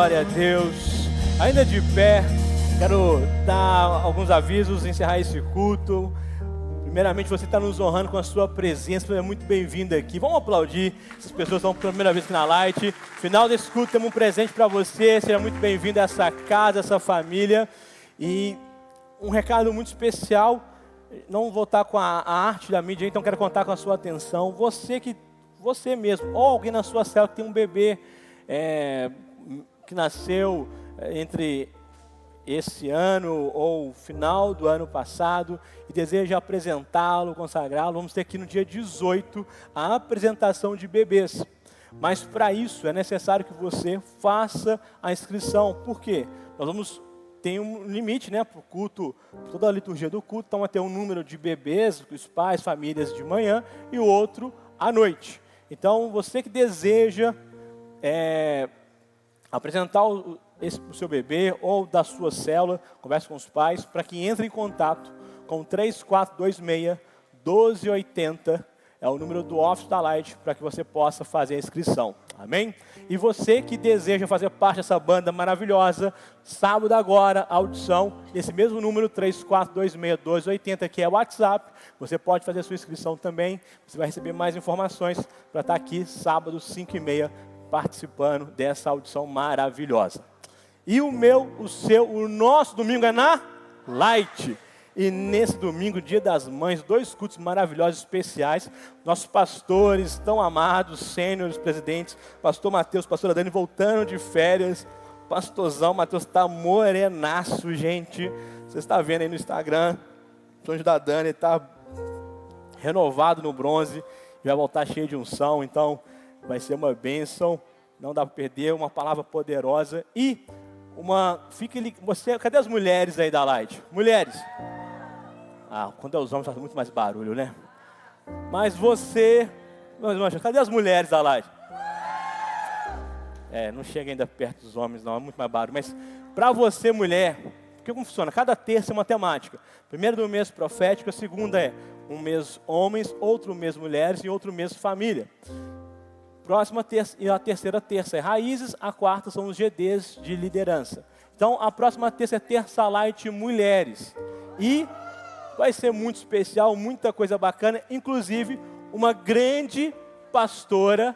glória a Deus. Ainda de pé, quero dar alguns avisos, encerrar esse culto. Primeiramente, você está nos honrando com a sua presença, você é muito bem-vindo aqui. Vamos aplaudir, essas pessoas estão pela primeira vez aqui na Light. No final desse culto, temos um presente para você, seja muito bem-vindo a essa casa, a essa família. E um recado muito especial, não vou estar com a arte da mídia, então quero contar com a sua atenção. Você mesmo, ou alguém na sua célula que tem um bebê que nasceu entre esse ano ou final do ano passado e deseja apresentá-lo, consagrá-lo, vamos ter aqui no dia 18 a apresentação de bebês. Mas para isso é necessário que você faça a inscrição. Por quê? Tem um limite, né, para o culto, toda a liturgia do culto, então vai ter um número de bebês, os pais, famílias de manhã e o outro à noite. Então você que deseja apresentar o seu bebê ou da sua célula, converse com os pais, para que entre em contato com 3426-1280, é o número do office da Light, para que você possa fazer a inscrição, amém? E você que deseja fazer parte dessa banda maravilhosa, sábado agora, audição, esse mesmo número, 3426-1280, que é o WhatsApp, você pode fazer a sua inscrição também, você vai receber mais informações para estar aqui sábado, 5h30, participando dessa audição maravilhosa. E o nosso domingo é na Light. E nesse domingo, Dia das Mães, 2 cultos maravilhosos, especiais. Nossos pastores tão amados, sêniores, presidentes, pastor Mateus, pastora Dani, voltando de férias. Pastorzão, Mateus está morenaço, gente. Você está vendo aí no Instagram, o sonho da Dani está renovado no bronze. Vai voltar cheio de unção, então vai ser uma bênção. Não dá para perder, uma palavra poderosa. E cadê as mulheres aí da Light? Mulheres. Quando é os homens faz muito mais barulho, né? Mas cadê as mulheres da Light? Não chega ainda perto dos homens, não, é muito mais barulho. Mas para você, mulher, como funciona? Cada terça é uma temática. Primeiro do mês profético, a segunda é um mês homens, outro mês mulheres e outro mês família. Próxima terça, e a terceira terça é raízes, a quarta são os GDs de liderança. Então, a próxima terça é Terça Light Mulheres. E vai ser muito especial, muita coisa bacana. Inclusive, uma grande pastora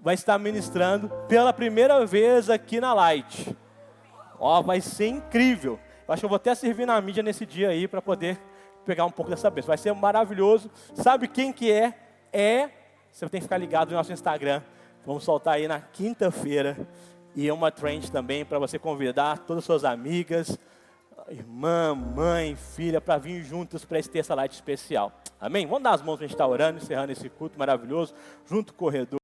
vai estar ministrando pela primeira vez aqui na Light. Vai ser incrível. Eu acho que eu vou até servir na mídia nesse dia aí para poder pegar um pouco dessa bênção. Vai ser maravilhoso. Sabe quem que é? Você tem que ficar ligado no nosso Instagram. Vamos soltar aí na quinta-feira. E uma trend também para você convidar todas as suas amigas, irmã, mãe, filha, para vir juntas para esse Terça Light especial. Amém? Vamos dar as mãos para a gente estar orando, encerrando esse culto maravilhoso, junto com o corredor.